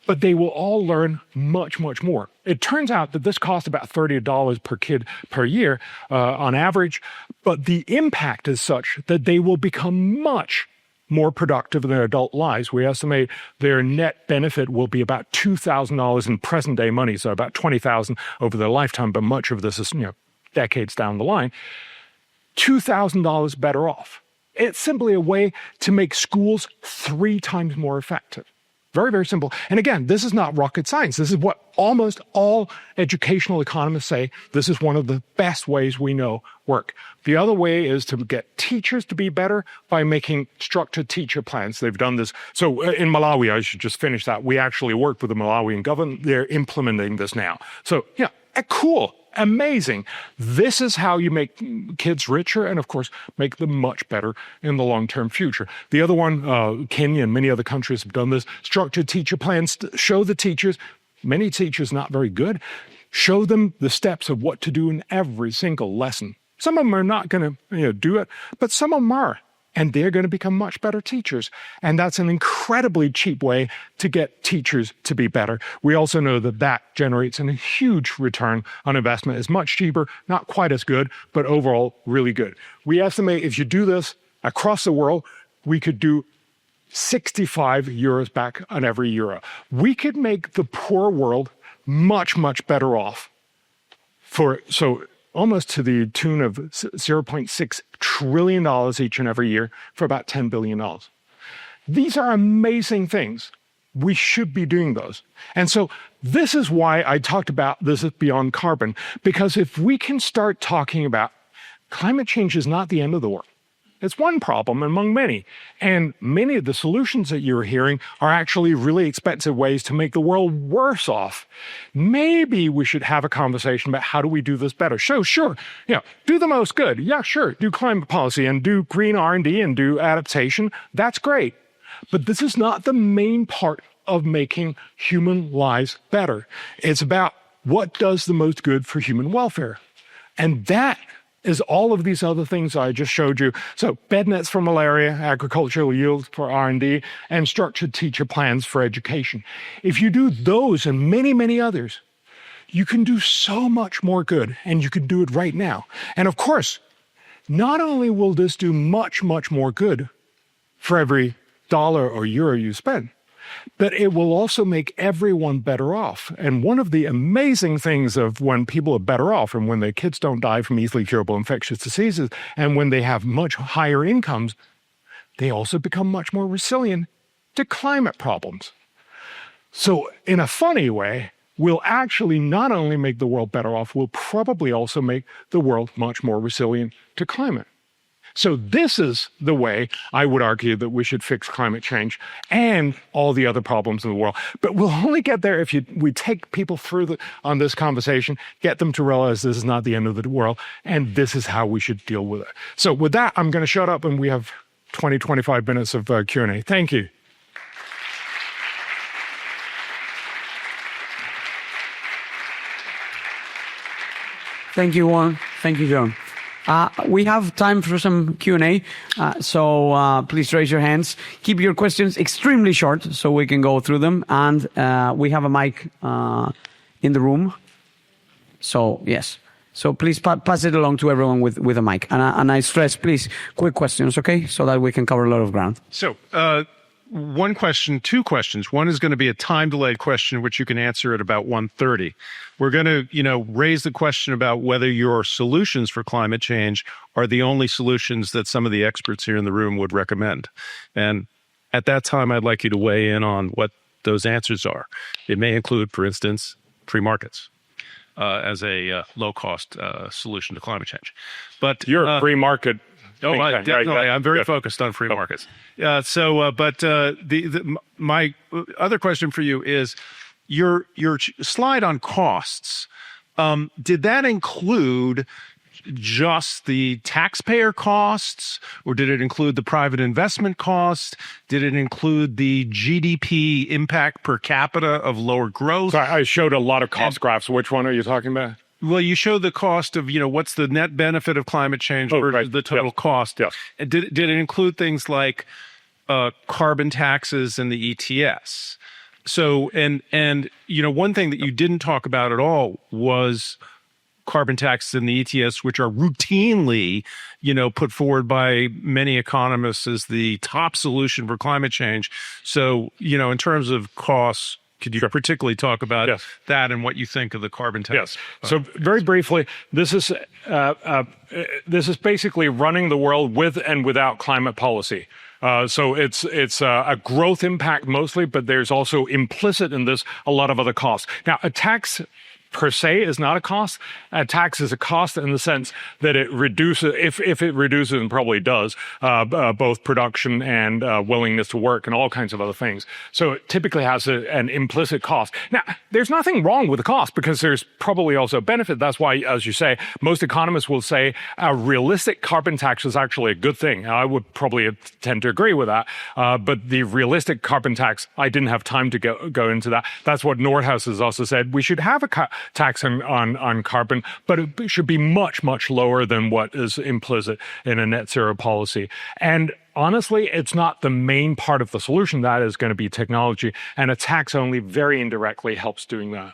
but they will all learn much, much more. It turns out that this costs about $30 per kid per year on average, but the impact is such that they will become much more productive in their adult lives. We estimate their net benefit will be about $2,000 in present day money, so about $20,000 over their lifetime, but much of this is, decades down the line. $2,000 better off. It's simply a way to make schools 3 times more effective. Very, very simple. And again, this is not rocket science. This is what almost all educational economists say. This is one of the best ways we know work. The other way is to get teachers to be better by making structured teacher plans. They've done this. So in Malawi, I should just finish that. We actually worked with the Malawian government. They're implementing this now. So cool. Amazing. This is how you make kids richer and, of course, make them much better in the long-term future. The other one, Kenya and many other countries have done this. Structured teacher plans show the teachers, many teachers not very good, show them the steps of what to do in every single lesson. Some of them are not going to do it, but some of them are. And they're going to become much better teachers. And that's an incredibly cheap way to get teachers to be better. We also know that that generates a huge return on investment. It's much cheaper, not quite as good, but overall really good. We estimate if you do this across the world, we could do 65 euros back on every euro. We could make the poor world much, much better off almost to the tune of $0.6 trillion each and every year for about $10 billion. These are amazing things. We should be doing those. And so this is why I talked about this is beyond carbon, because if we can start talking about climate change is not the end of the world. It's one problem among many. And many of the solutions that you're hearing are actually really expensive ways to make the world worse off. Maybe we should have a conversation about how do we do this better. So sure, do the most good. Yeah, sure. Do climate policy and do green R&D and do adaptation. That's great. But this is not the main part of making human lives better. It's about what does the most good for human welfare. And that is all of these other things I just showed you. So bed nets for malaria, agricultural yields for R&D, and structured teacher plans for education. If you do those and many, many others, you can do so much more good, and you can do it right now. And of course, not only will this do much, much more good for every dollar or euro you spend, but it will also make everyone better off. And one of the amazing things of when people are better off and when their kids don't die from easily curable infectious diseases and when they have much higher incomes, they also become much more resilient to climate problems. So in a funny way, we'll actually not only make the world better off, we'll probably also make the world much more resilient to climate. So this is the way I would argue that we should fix climate change and all the other problems in the world. But we'll only get there if we take people through on this conversation, get them to realize this is not the end of the world, and this is how we should deal with it. So with that, I'm going to shut up, and we have 25 minutes of Q&A. Thank you. Thank you, Juan. Thank you, John. We have time for some Q&A, so please raise your hands. Keep your questions extremely short so we can go through them. And we have a mic in the room. So, yes. So please pass it along to everyone with a mic. And I stress, please, quick questions, okay? So that we can cover a lot of ground. So, one question, 2 questions. One is going to be a time-delayed question, which you can answer at about 1:30. We're going to, raise the question about whether your solutions for climate change are the only solutions that some of the experts here in the room would recommend. And at that time, I'd like you to weigh in on what those answers are. It may include, for instance, free markets as a low-cost solution to climate change. But you're a free market Definitely. I'm very focused on free markets. My other question for you is your slide on costs. Did that include just the taxpayer costs, or did it include the private investment costs? Did it include the GDP impact per capita of lower growth? So I showed a lot of cost graphs. Which one are you talking about? Well, you show the cost of, what's the net benefit of climate change versus the total cost. Yes. Did it include things like carbon taxes and the ETS? So, and one thing that you didn't talk about at all was carbon taxes and the ETS, which are routinely, put forward by many economists as the top solution for climate change. So, in terms of costs, could you particularly talk about that and what you think of the carbon tax? Yes. So very briefly, this is basically running the world with and without climate policy. So it's a growth impact mostly, but there's also implicit in this a lot of other costs. Now, a tax per se is not a cost. A tax is a cost in the sense that it reduces, if it reduces, and probably does, both production and willingness to work and all kinds of other things. So it typically has an implicit cost. Now, there's nothing wrong with the cost because there's probably also a benefit. That's why, as you say, most economists will say a realistic carbon tax is actually a good thing. I would probably tend to agree with that. But the realistic carbon tax, I didn't have time to go into that. That's what Nordhaus has also said. We should have a tax on carbon, but it should be much, much lower than what is implicit in a net zero policy. And honestly, it's not the main part of the solution. That is going to be technology, and a tax only very indirectly helps doing that.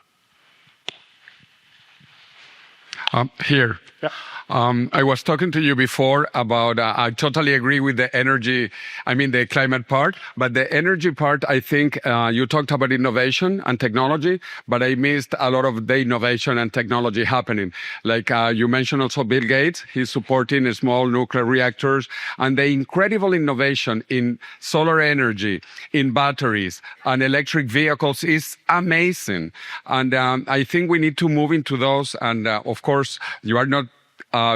Here. Yeah. I was talking to you before about, I totally agree with the the climate part, but the energy part, I think you talked about innovation and technology, but I missed a lot of the innovation and technology happening. Like you mentioned also Bill Gates, he's supporting small nuclear reactors, and the incredible innovation in solar energy, in batteries, and electric vehicles is amazing. And I think we need to move into those. And of course, you are not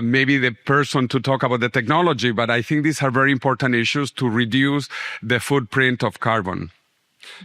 maybe the person to talk about the technology, but I think these are very important issues to reduce the footprint of carbon.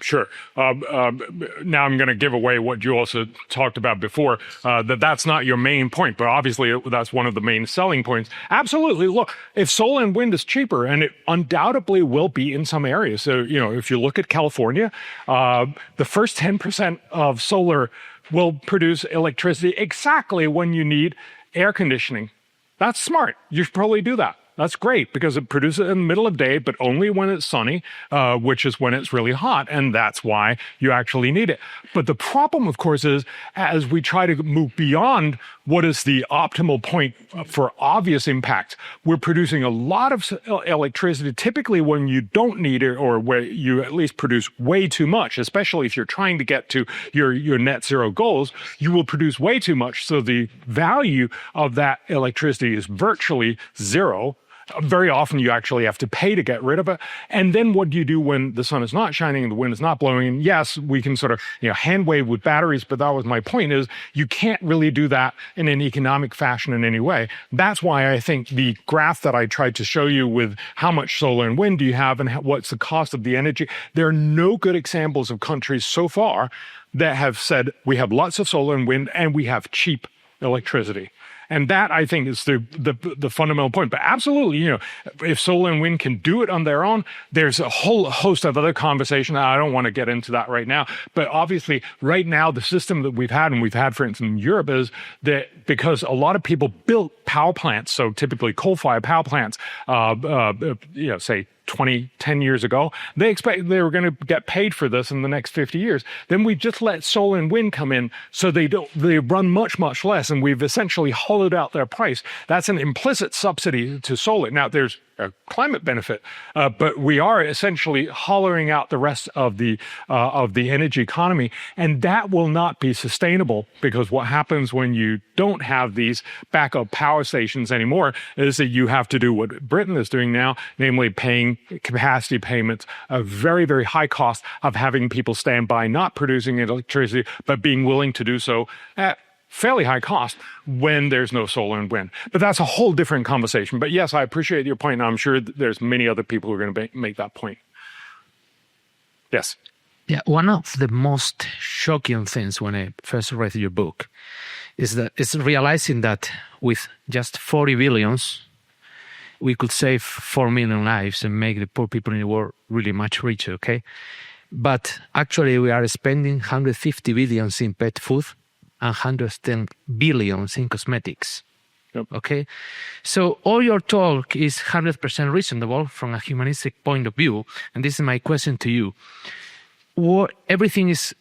Sure. Now I'm going to give away what you also talked about before, that's not your main point, but obviously that's one of the main selling points. Absolutely. Look, if solar and wind is cheaper, and it undoubtedly will be in some areas. So, if you look at California, the first 10% of solar will produce electricity exactly when you need air conditioning. That's smart. You should probably do that. That's great because it produces it in the middle of the day, but only when it's sunny, which is when it's really hot. And that's why you actually need it. But the problem, of course, is as we try to move beyond what is the optimal point for obvious impact, we're producing a lot of electricity, typically when you don't need it or where you at least produce way too much, especially if you're trying to get to your net zero goals, you will produce way too much. So the value of that electricity is virtually zero. Very often you actually have to pay to get rid of it. And then what do you do when the sun is not shining and the wind is not blowing? And yes, we can sort of hand wave with batteries, but that was my point, is you can't really do that in an economic fashion in any way. That's why I think the graph that I tried to show you with how much solar and wind do you have and what's the cost of the energy, there are no good examples of countries so far that have said we have lots of solar and wind and we have cheap electricity. And that, I think, is the fundamental point. But absolutely, if solar and wind can do it on their own, there's a whole host of other conversation. I don't want to get into that right now. But obviously, right now, the system that we've had, and we've had, for instance, in Europe, is that because a lot of people built power plants, so typically coal-fired power plants, say 10 years ago, they expect they were going to get paid for this in the next 50 years. Then we just let solar and wind come in, so they run much, much less, and we've essentially hollowed out their price. That's an implicit subsidy to solar. Now, there's a climate benefit, but we are essentially hollowing out the rest of the energy economy, and that will not be sustainable, because what happens when you don't have these backup power stations anymore is that you have to do what Britain is doing now, namely paying capacity payments, a very, very high cost of having people stand by not producing electricity, but being willing to do so at fairly high cost when there's no solar and wind. But that's a whole different conversation. But yes, I appreciate your point, and I'm sure there's many other people who are going to make that point. Yes. Yeah, one of the most shocking things when I first read your book is realizing that with just 40 billions, we could save 4 million lives and make the poor people in the world really much richer, okay? But actually, we are spending 150 billions in pet food and 110 billions in cosmetics. Yep. Okay? So all your talk is 100% reasonable from a humanistic point of view. And this is my question to you. Everything is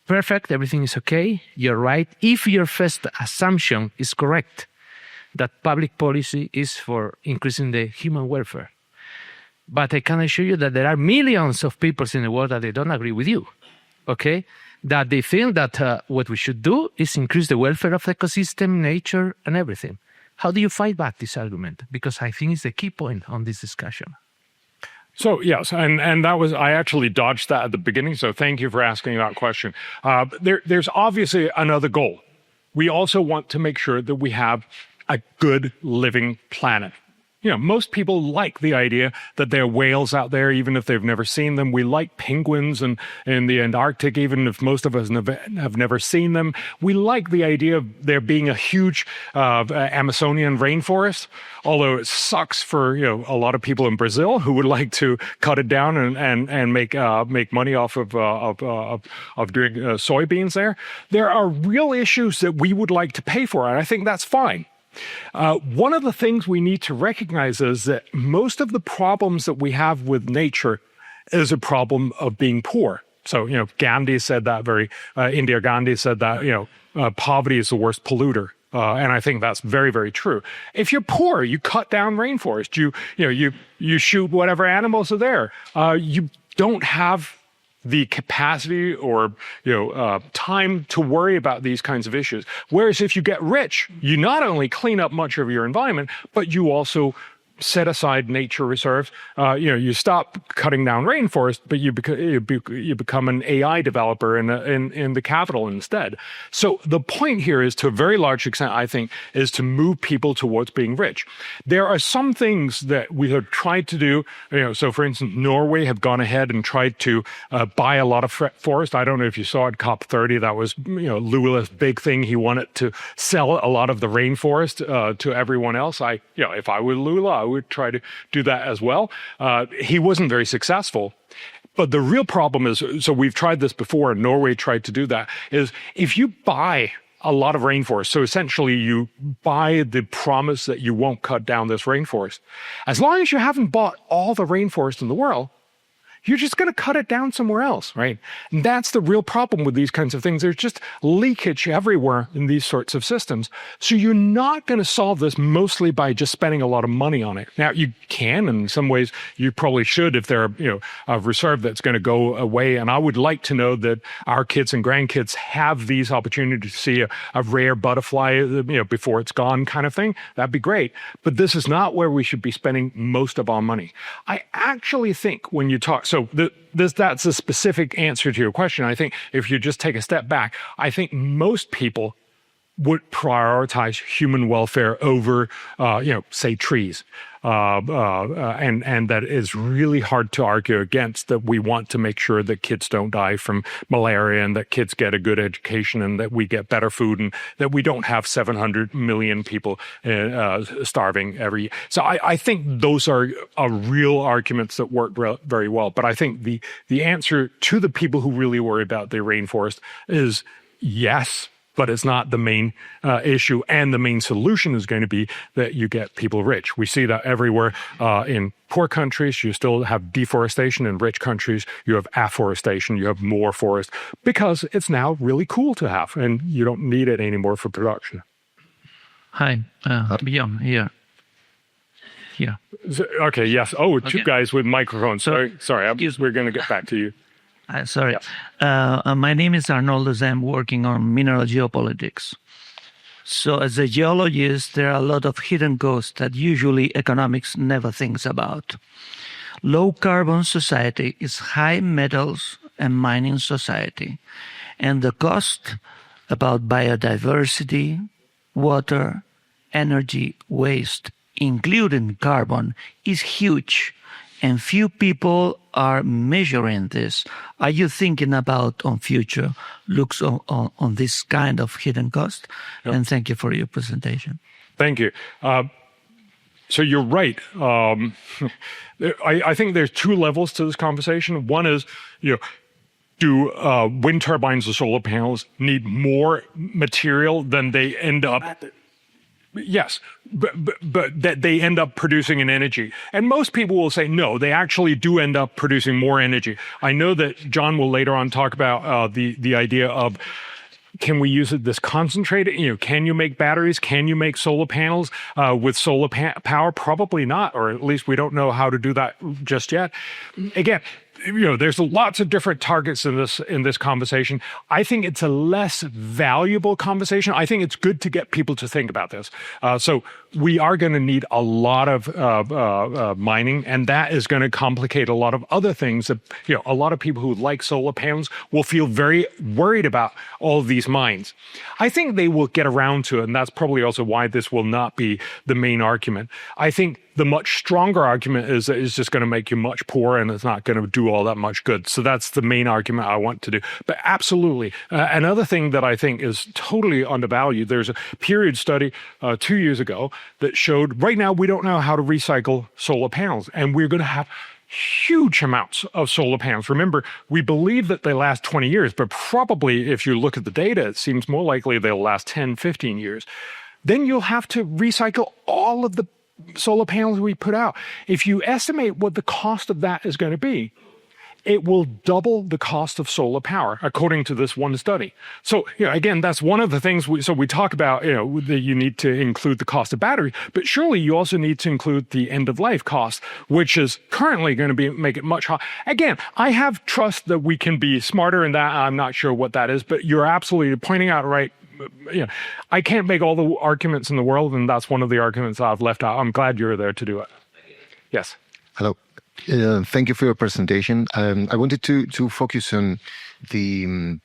perfect, everything is okay, you're right. If your first assumption is correct, that public policy is for increasing the human welfare. But I can assure you that there are millions of people in the world that they don't agree with you, okay? That they think that what we should do is increase the welfare of the ecosystem, nature, and everything. How do you fight back this argument? Because I think it's the key point on this discussion. So, yes, and that was, I actually dodged that at the beginning, so thank you for asking that question. There's obviously another goal. We also want to make sure that we have a good living planet. You know, most people like the idea that there are whales out there, even if they've never seen them. We like penguins in the Antarctic, even if most of us have never seen them. We like the idea of there being a huge Amazonian rainforest, although it sucks for, you know, a lot of people in Brazil who would like to cut it down and make money off of doing soybeans there. There are real issues that we would like to pay for, and I think that's fine. One of the things we need to recognize is that most of the problems that we have with nature is a problem of being poor. So, you know, Gandhi said that Indira Gandhi said that, you know, poverty is the worst polluter. And I think that's very, very true. If you're poor, you cut down rainforest, you shoot whatever animals are there. You don't have the capacity or time to worry about these kinds of issues. Whereas if you get rich, you not only clean up much of your environment, but you also set aside nature reserves. You stop cutting down rainforest, but you become an AI developer in the capital instead. So the point here is, to a very large extent, I think, is to move people towards being rich. There are some things that we have tried to do. So for instance, Norway have gone ahead and tried to buy a lot of forest. I don't know if you saw at COP30, that was Lula's big thing. He wanted to sell a lot of the rainforest to everyone else. If I were Lula, I would try to do that as well. He wasn't very successful. But the real problem is, so we've tried this before, and Norway tried to do that, is if you buy a lot of rainforest, so essentially you buy the promise that you won't cut down this rainforest, as long as you haven't bought all the rainforest in the world, you're just going to cut it down somewhere else, right? And that's the real problem with these kinds of things. There's just leakage everywhere in these sorts of systems. So you're not going to solve this mostly by just spending a lot of money on it. Now, you can, and in some ways, you probably should if there are, a reserve that's going to go away. And I would like to know that our kids and grandkids have these opportunities to see a rare butterfly, before it's gone kind of thing. That'd be great. But this is not where we should be spending most of our money. I actually think when you talk, so that's a specific answer to your question. I think if you just take a step back, I think most people would prioritize human welfare over, say, trees. And that is really hard to argue against, that we want to make sure that kids don't die from malaria and that kids get a good education and that we get better food and that we don't have 700 million people starving every year. So I think those are real arguments that work very well. But I think the answer to the people who really worry about the rainforest is yes, but it's not the main issue. And the main solution is going to be that you get people rich. We see that everywhere. In poor countries, you still have deforestation. In rich countries, you have afforestation. You have more forest because it's now really cool to have, and you don't need it anymore for production. Hi, Bjorn here. Here. Okay, yes. Oh, two Okay. guys with microphones. Sorry. We're going to get back to you. Sorry. My name is Arnoldo. I'm working on mineral geopolitics. So as a geologist, there are a lot of hidden costs that usually economics never thinks about. Low carbon society is high metals and mining society. And the cost about biodiversity, water, energy, waste, including carbon, is huge. And few people are measuring this. Are you thinking about on future looks on this kind of hidden cost? Yep. And thank you for your presentation. Thank you. So you're right. I think there's two levels to this conversation. One is, do wind turbines or solar panels need more material than they end up? Yes, but that they end up producing in energy. And most people will say, no, they actually do end up producing more energy. I know that John will later on talk about the idea of, can we use this concentrated? Can you make batteries? Can you make solar panels with solar power? Probably not, or at least we don't know how to do that just yet. Again, there's lots of different targets in this conversation. I think it's a less valuable conversation. I think it's good to get people to think about this. So we are going to need a lot of mining, and that is going to complicate a lot of other things. That a lot of people who like solar panels will feel very worried about all of these mines. I think they will get around to it, and that's probably also why this will not be the main argument. I think the much stronger argument is that it's just going to make you much poorer and it's not going to do all that much good. So that's the main argument I want to do. But absolutely. Another thing that I think is totally undervalued, there's a period study 2 years ago that showed right now we don't know how to recycle solar panels, and we're going to have huge amounts of solar panels. Remember, we believe that they last 20 years, but probably if you look at the data, it seems more likely they'll last 10, 15 years. Then you'll have to recycle all of the solar panels we put out. If you estimate what the cost of that is going to be, it will double the cost of solar power, according to this one study. So, again, that's one of the things we talk about, that you need to include the cost of battery, but surely you also need to include the end-of-life cost, which is currently going to make it much higher. Again, I have trust that we can be smarter in that. I'm not sure what that is, but you're absolutely pointing out right. I can't make all the arguments in the world, and that's one of the arguments I've left out. I'm glad you're there to do it. Yes. Hello. Thank you for your presentation. I wanted to focus on the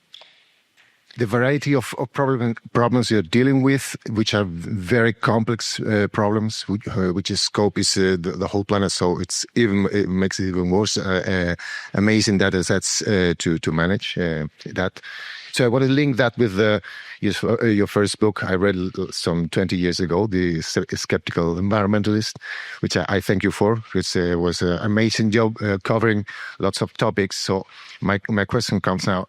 variety of problems you're dealing with, which are very complex problems, which is scope is the whole planet. So it makes it even worse. Amazing data sets to manage that. So I want to link that with your first book I read some 20 years ago, The Skeptical Environmentalist, which I thank you for. It was an amazing job covering lots of topics. So my question comes now.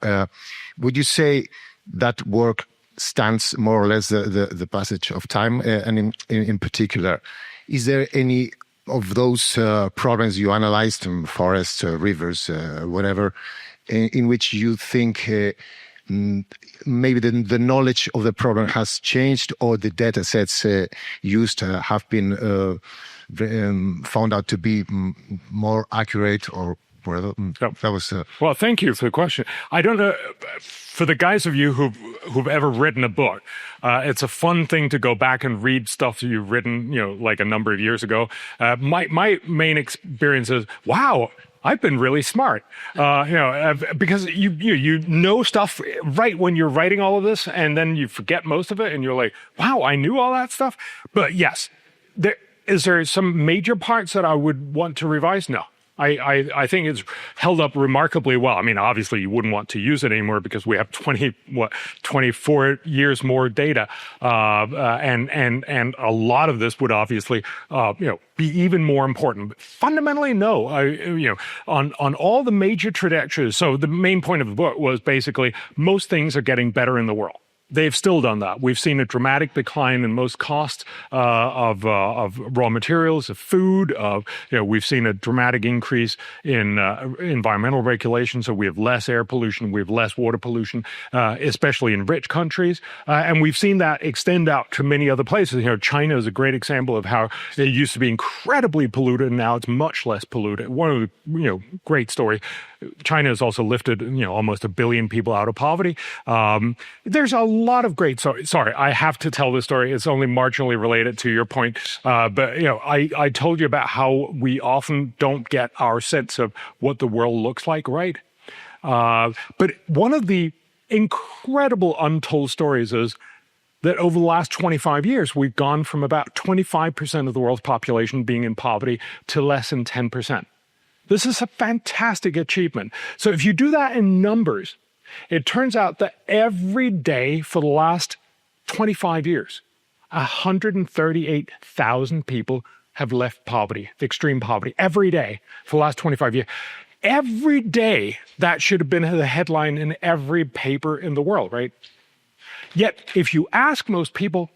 Would you say that work stands more or less the passage of time? And in particular, is there any of those problems you analyzed, forests, rivers, whatever, in which you think maybe the knowledge of the problem has changed, or the data sets used have been found out to be more accurate, or whatever? That was well, thank you for the question. I don't know, for the guys of you who've ever written a book, it's a fun thing to go back and read stuff that you've written, like a number of years ago. My main experience is, wow, I've been really smart, because you know stuff right when you're writing all of this, and then you forget most of it, and you're like, wow, I knew all that stuff. But yes, is there some major parts that I would want to revise? No. I think it's held up remarkably well. I mean, obviously you wouldn't want to use it anymore because we have 24 years more data, and a lot of this would obviously, be even more important. But fundamentally, no. On all the major trajectories. So the main point of the book was basically most things are getting better in the world. They've still done that. We've seen a dramatic decline in most costs of raw materials, of food. We've seen a dramatic increase in environmental regulations. So we have less air pollution, we have less water pollution, especially in rich countries. And we've seen that extend out to many other places. China is a great example of how it used to be incredibly polluted, and now it's much less polluted. One of the great story. China has also lifted almost 1 billion people out of poverty. There's a lot of great. Sorry, I have to tell this story. It's only marginally related to your point, but I told you about how we often don't get our sense of what the world looks like, right? But one of the incredible untold stories is that over the last 25 years, we've gone from about 25% of the world's population being in poverty to less than 10%. This is a fantastic achievement. So if you do that in numbers, it turns out that every day for the last 25 years, 138,000 people have left poverty, extreme poverty, every day for the last 25 years. Every day, that should have been the headline in every paper in the world, right? Yet, if you ask most people,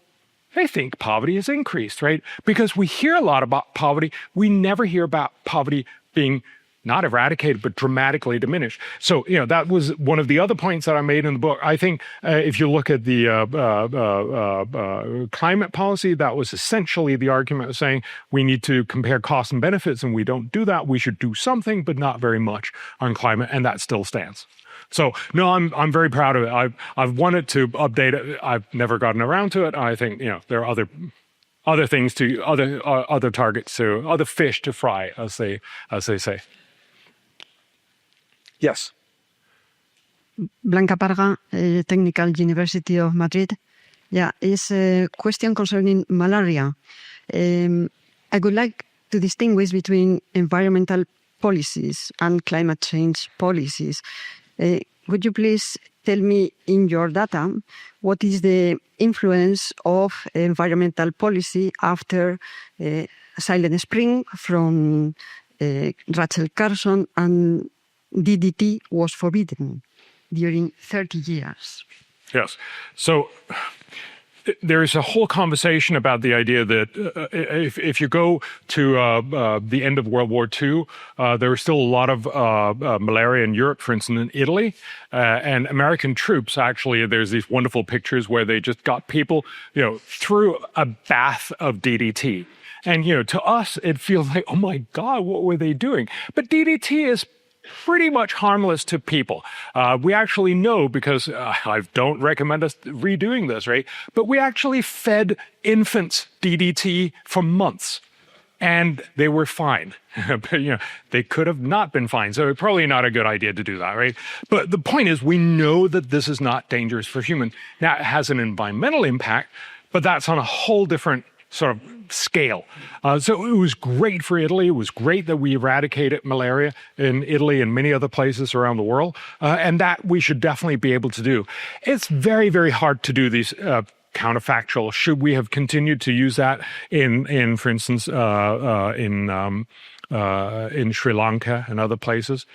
they think poverty has increased, right? Because we hear a lot about poverty. We never hear about poverty being not eradicated, but dramatically diminished. So, that was one of the other points that I made in the book. I think if you look at the climate policy, that was essentially the argument of saying we need to compare costs and benefits, and we don't do that. We should do something, but not very much on climate, and that still stands. So, no, I'm very proud of it. I've wanted to update it. I've never gotten around to it. I think, there are other things to, other targets to, other fish to fry, as they say. Yes. Blanca Parga, Technical University of Madrid. Yeah, it's a question concerning malaria. I would like to distinguish between environmental policies and climate change policies. Would you please tell me in your data what is the influence of environmental policy after Silent Spring from Rachel Carson and DDT was forbidden during 30 years? Yes. So there's a whole conversation about the idea that if you go to the end of World War II, there was still a lot of malaria in Europe, for instance, in Italy. And American troops, actually, there's these wonderful pictures where they just got people, through a bath of DDT. And, to us, it feels like, oh my God, what were they doing? But DDT is pretty much harmless to people. We actually know, because I don't recommend us redoing this, right? But we actually fed infants DDT for months, and they were fine. But, they could have not been fine. So it's probably not a good idea to do that, right? But the point is, we know that this is not dangerous for humans. Now, it has an environmental impact, but that's on a whole different sort of scale. So it was great for Italy. It was great that we eradicated malaria in Italy and many other places around the world, and that we should definitely be able to do. It's very, very hard to do these counterfactual. Should we have continued to use that in for instance, in Sri Lanka and other places?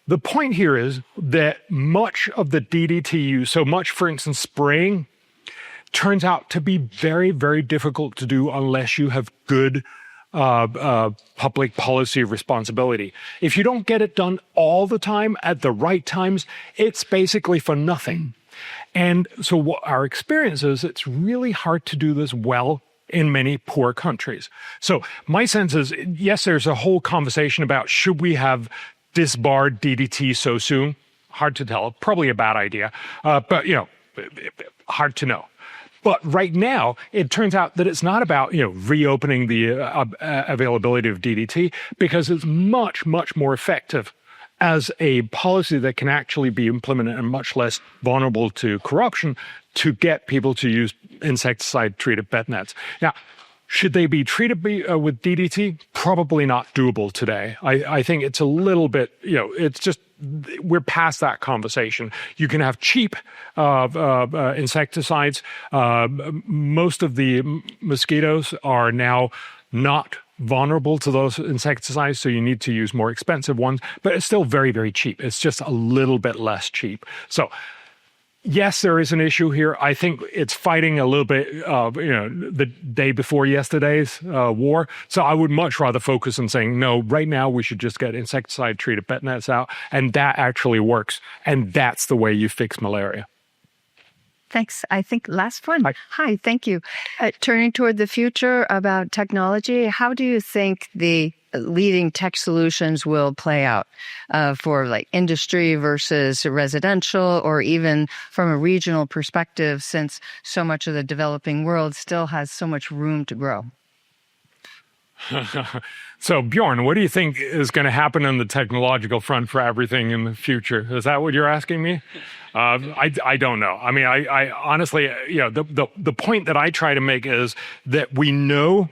The point here is that much of the DDT use, so much, for instance, spraying, turns out to be very, very difficult to do unless you have good public policy responsibility. If you don't get it done all the time at the right times, it's basically for nothing. And so what our experience is, it's really hard to do this well in many poor countries. So my sense is, yes, there's a whole conversation about should we have disbarred DDT so soon? Hard to tell. Probably a bad idea. But, hard to know. But right now, it turns out that it's not about, reopening the availability of DDT, because it's much, much more effective as a policy that can actually be implemented and much less vulnerable to corruption to get people to use insecticide-treated bed nets. Now, should they be treated with DDT? Probably not doable today. I think it's a little bit, it's just, we're past that conversation. You can have cheap insecticides. Most of the mosquitoes are now not vulnerable to those insecticides, so you need to use more expensive ones, but it's still very, very cheap. It's just a little bit less cheap. So yes, there is an issue here. I think it's fighting a little bit, the day before yesterday's war. So I would much rather focus on saying, no, right now we should just get insecticide-treated bed nets out, and that actually works. And that's the way you fix malaria. Thanks. I think last one. Hi, thank you. Turning toward the future about technology, how do you think the leading tech solutions will play out for like industry versus residential, or even from a regional perspective, since so much of the developing world still has so much room to grow? So, Bjorn, what do you think is going to happen on the technological front for everything in the future? Is that what you're asking me? I don't know. I mean, I honestly, the point that I try to make is that we know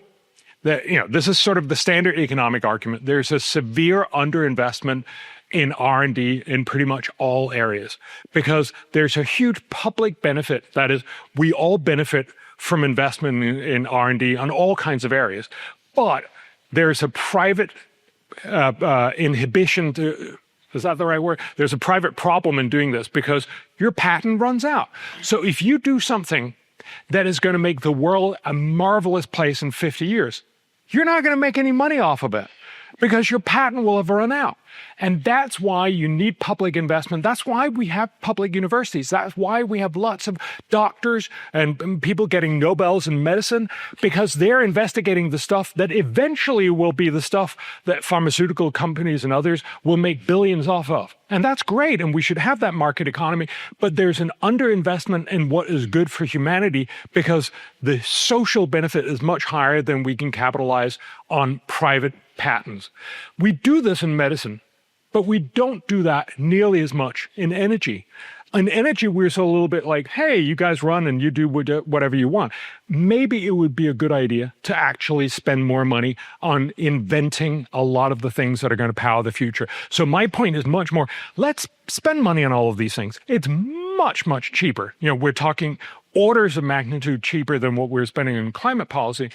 that, this is sort of the standard economic argument. There's a severe underinvestment in R&D in pretty much all areas because there's a huge public benefit. That is, we all benefit from investment in R&D on all kinds of areas. But there's a private inhibition to, is that the right word? There's a private problem in doing this because your patent runs out. So if you do something that is going to make the world a marvelous place in 50 years, you're not going to make any money off of it because your patent will have run out. And that's why you need public investment. That's why we have public universities. That's why we have lots of doctors and people getting Nobels in medicine, because they're investigating the stuff that eventually will be the stuff that pharmaceutical companies and others will make billions off of. And that's great, and we should have that market economy, but there's an underinvestment in what is good for humanity because the social benefit is much higher than we can capitalize on private patents. We do this in medicine, but we don't do that nearly as much in energy. In energy, we're so a little bit like, hey, you guys run and you do whatever you want. Maybe it would be a good idea to actually spend more money on inventing a lot of the things that are going to power the future. So my point is much more, let's spend money on all of these things. It's much, much cheaper. We're talking orders of magnitude cheaper than what we're spending in climate policy.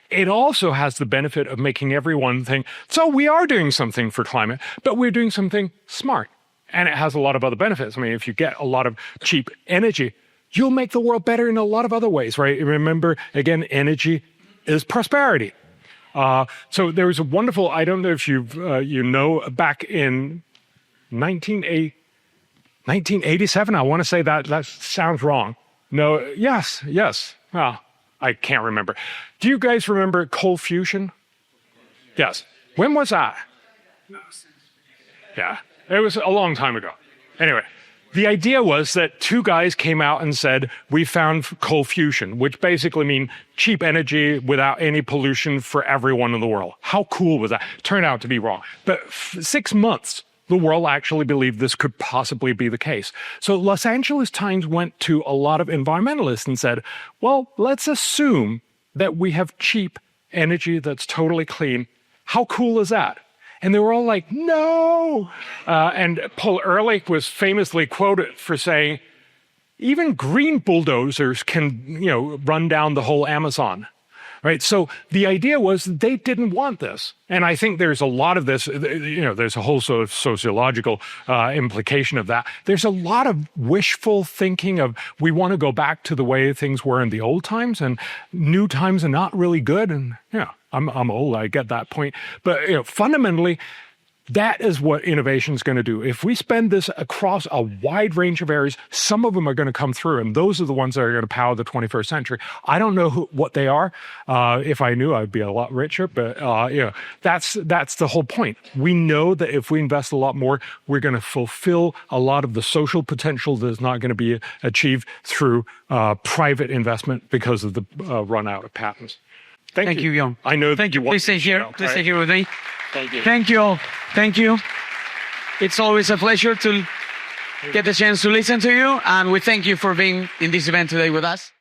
It also has the benefit of making everyone think, so we are doing something for climate, but we're doing something smart. And it has a lot of other benefits. I mean, if you get a lot of cheap energy, you'll make the world better in a lot of other ways, right? Remember, again, energy is prosperity. So there was a wonderful, I don't know if back in 1987, I want to say that sounds wrong. No, yes. Well, I can't remember. Do you guys remember cold fusion? Yes. When was that? Yeah. It was a long time ago. Anyway, the idea was that two guys came out and said, we found cold fusion, which basically means cheap energy without any pollution for everyone in the world. How cool was that? Turned out to be wrong. But 6 months, the world actually believed this could possibly be the case. So Los Angeles Times went to a lot of environmentalists and said, well, let's assume that we have cheap energy that's totally clean. How cool is that? And they were all like, no. And Paul Ehrlich was famously quoted for saying, even green bulldozers can, run down the whole Amazon. Right. So the idea was they didn't want this. And I think there's a lot of this, there's a whole sort of sociological implication of that. There's a lot of wishful thinking of we want to go back to the way things were in the old times, and new times are not really good. And, I'm old, I get that point. But, fundamentally, that is what innovation is going to do. If we spend this across a wide range of areas, some of them are going to come through, and those are the ones that are going to power the 21st century. I don't know what they are. If I knew, I'd be a lot richer. But that's the whole point. We know that if we invest a lot more, we're going to fulfill a lot of the social potential that is not going to be achieved through private investment because of the run out of patents. Thank you, Bjorn. I know. Thank you. Please stay here. Please stay here with me. Thank you. Thank you all. Thank you. It's always a pleasure to get the chance to listen to you, and we thank you for being in this event today with us.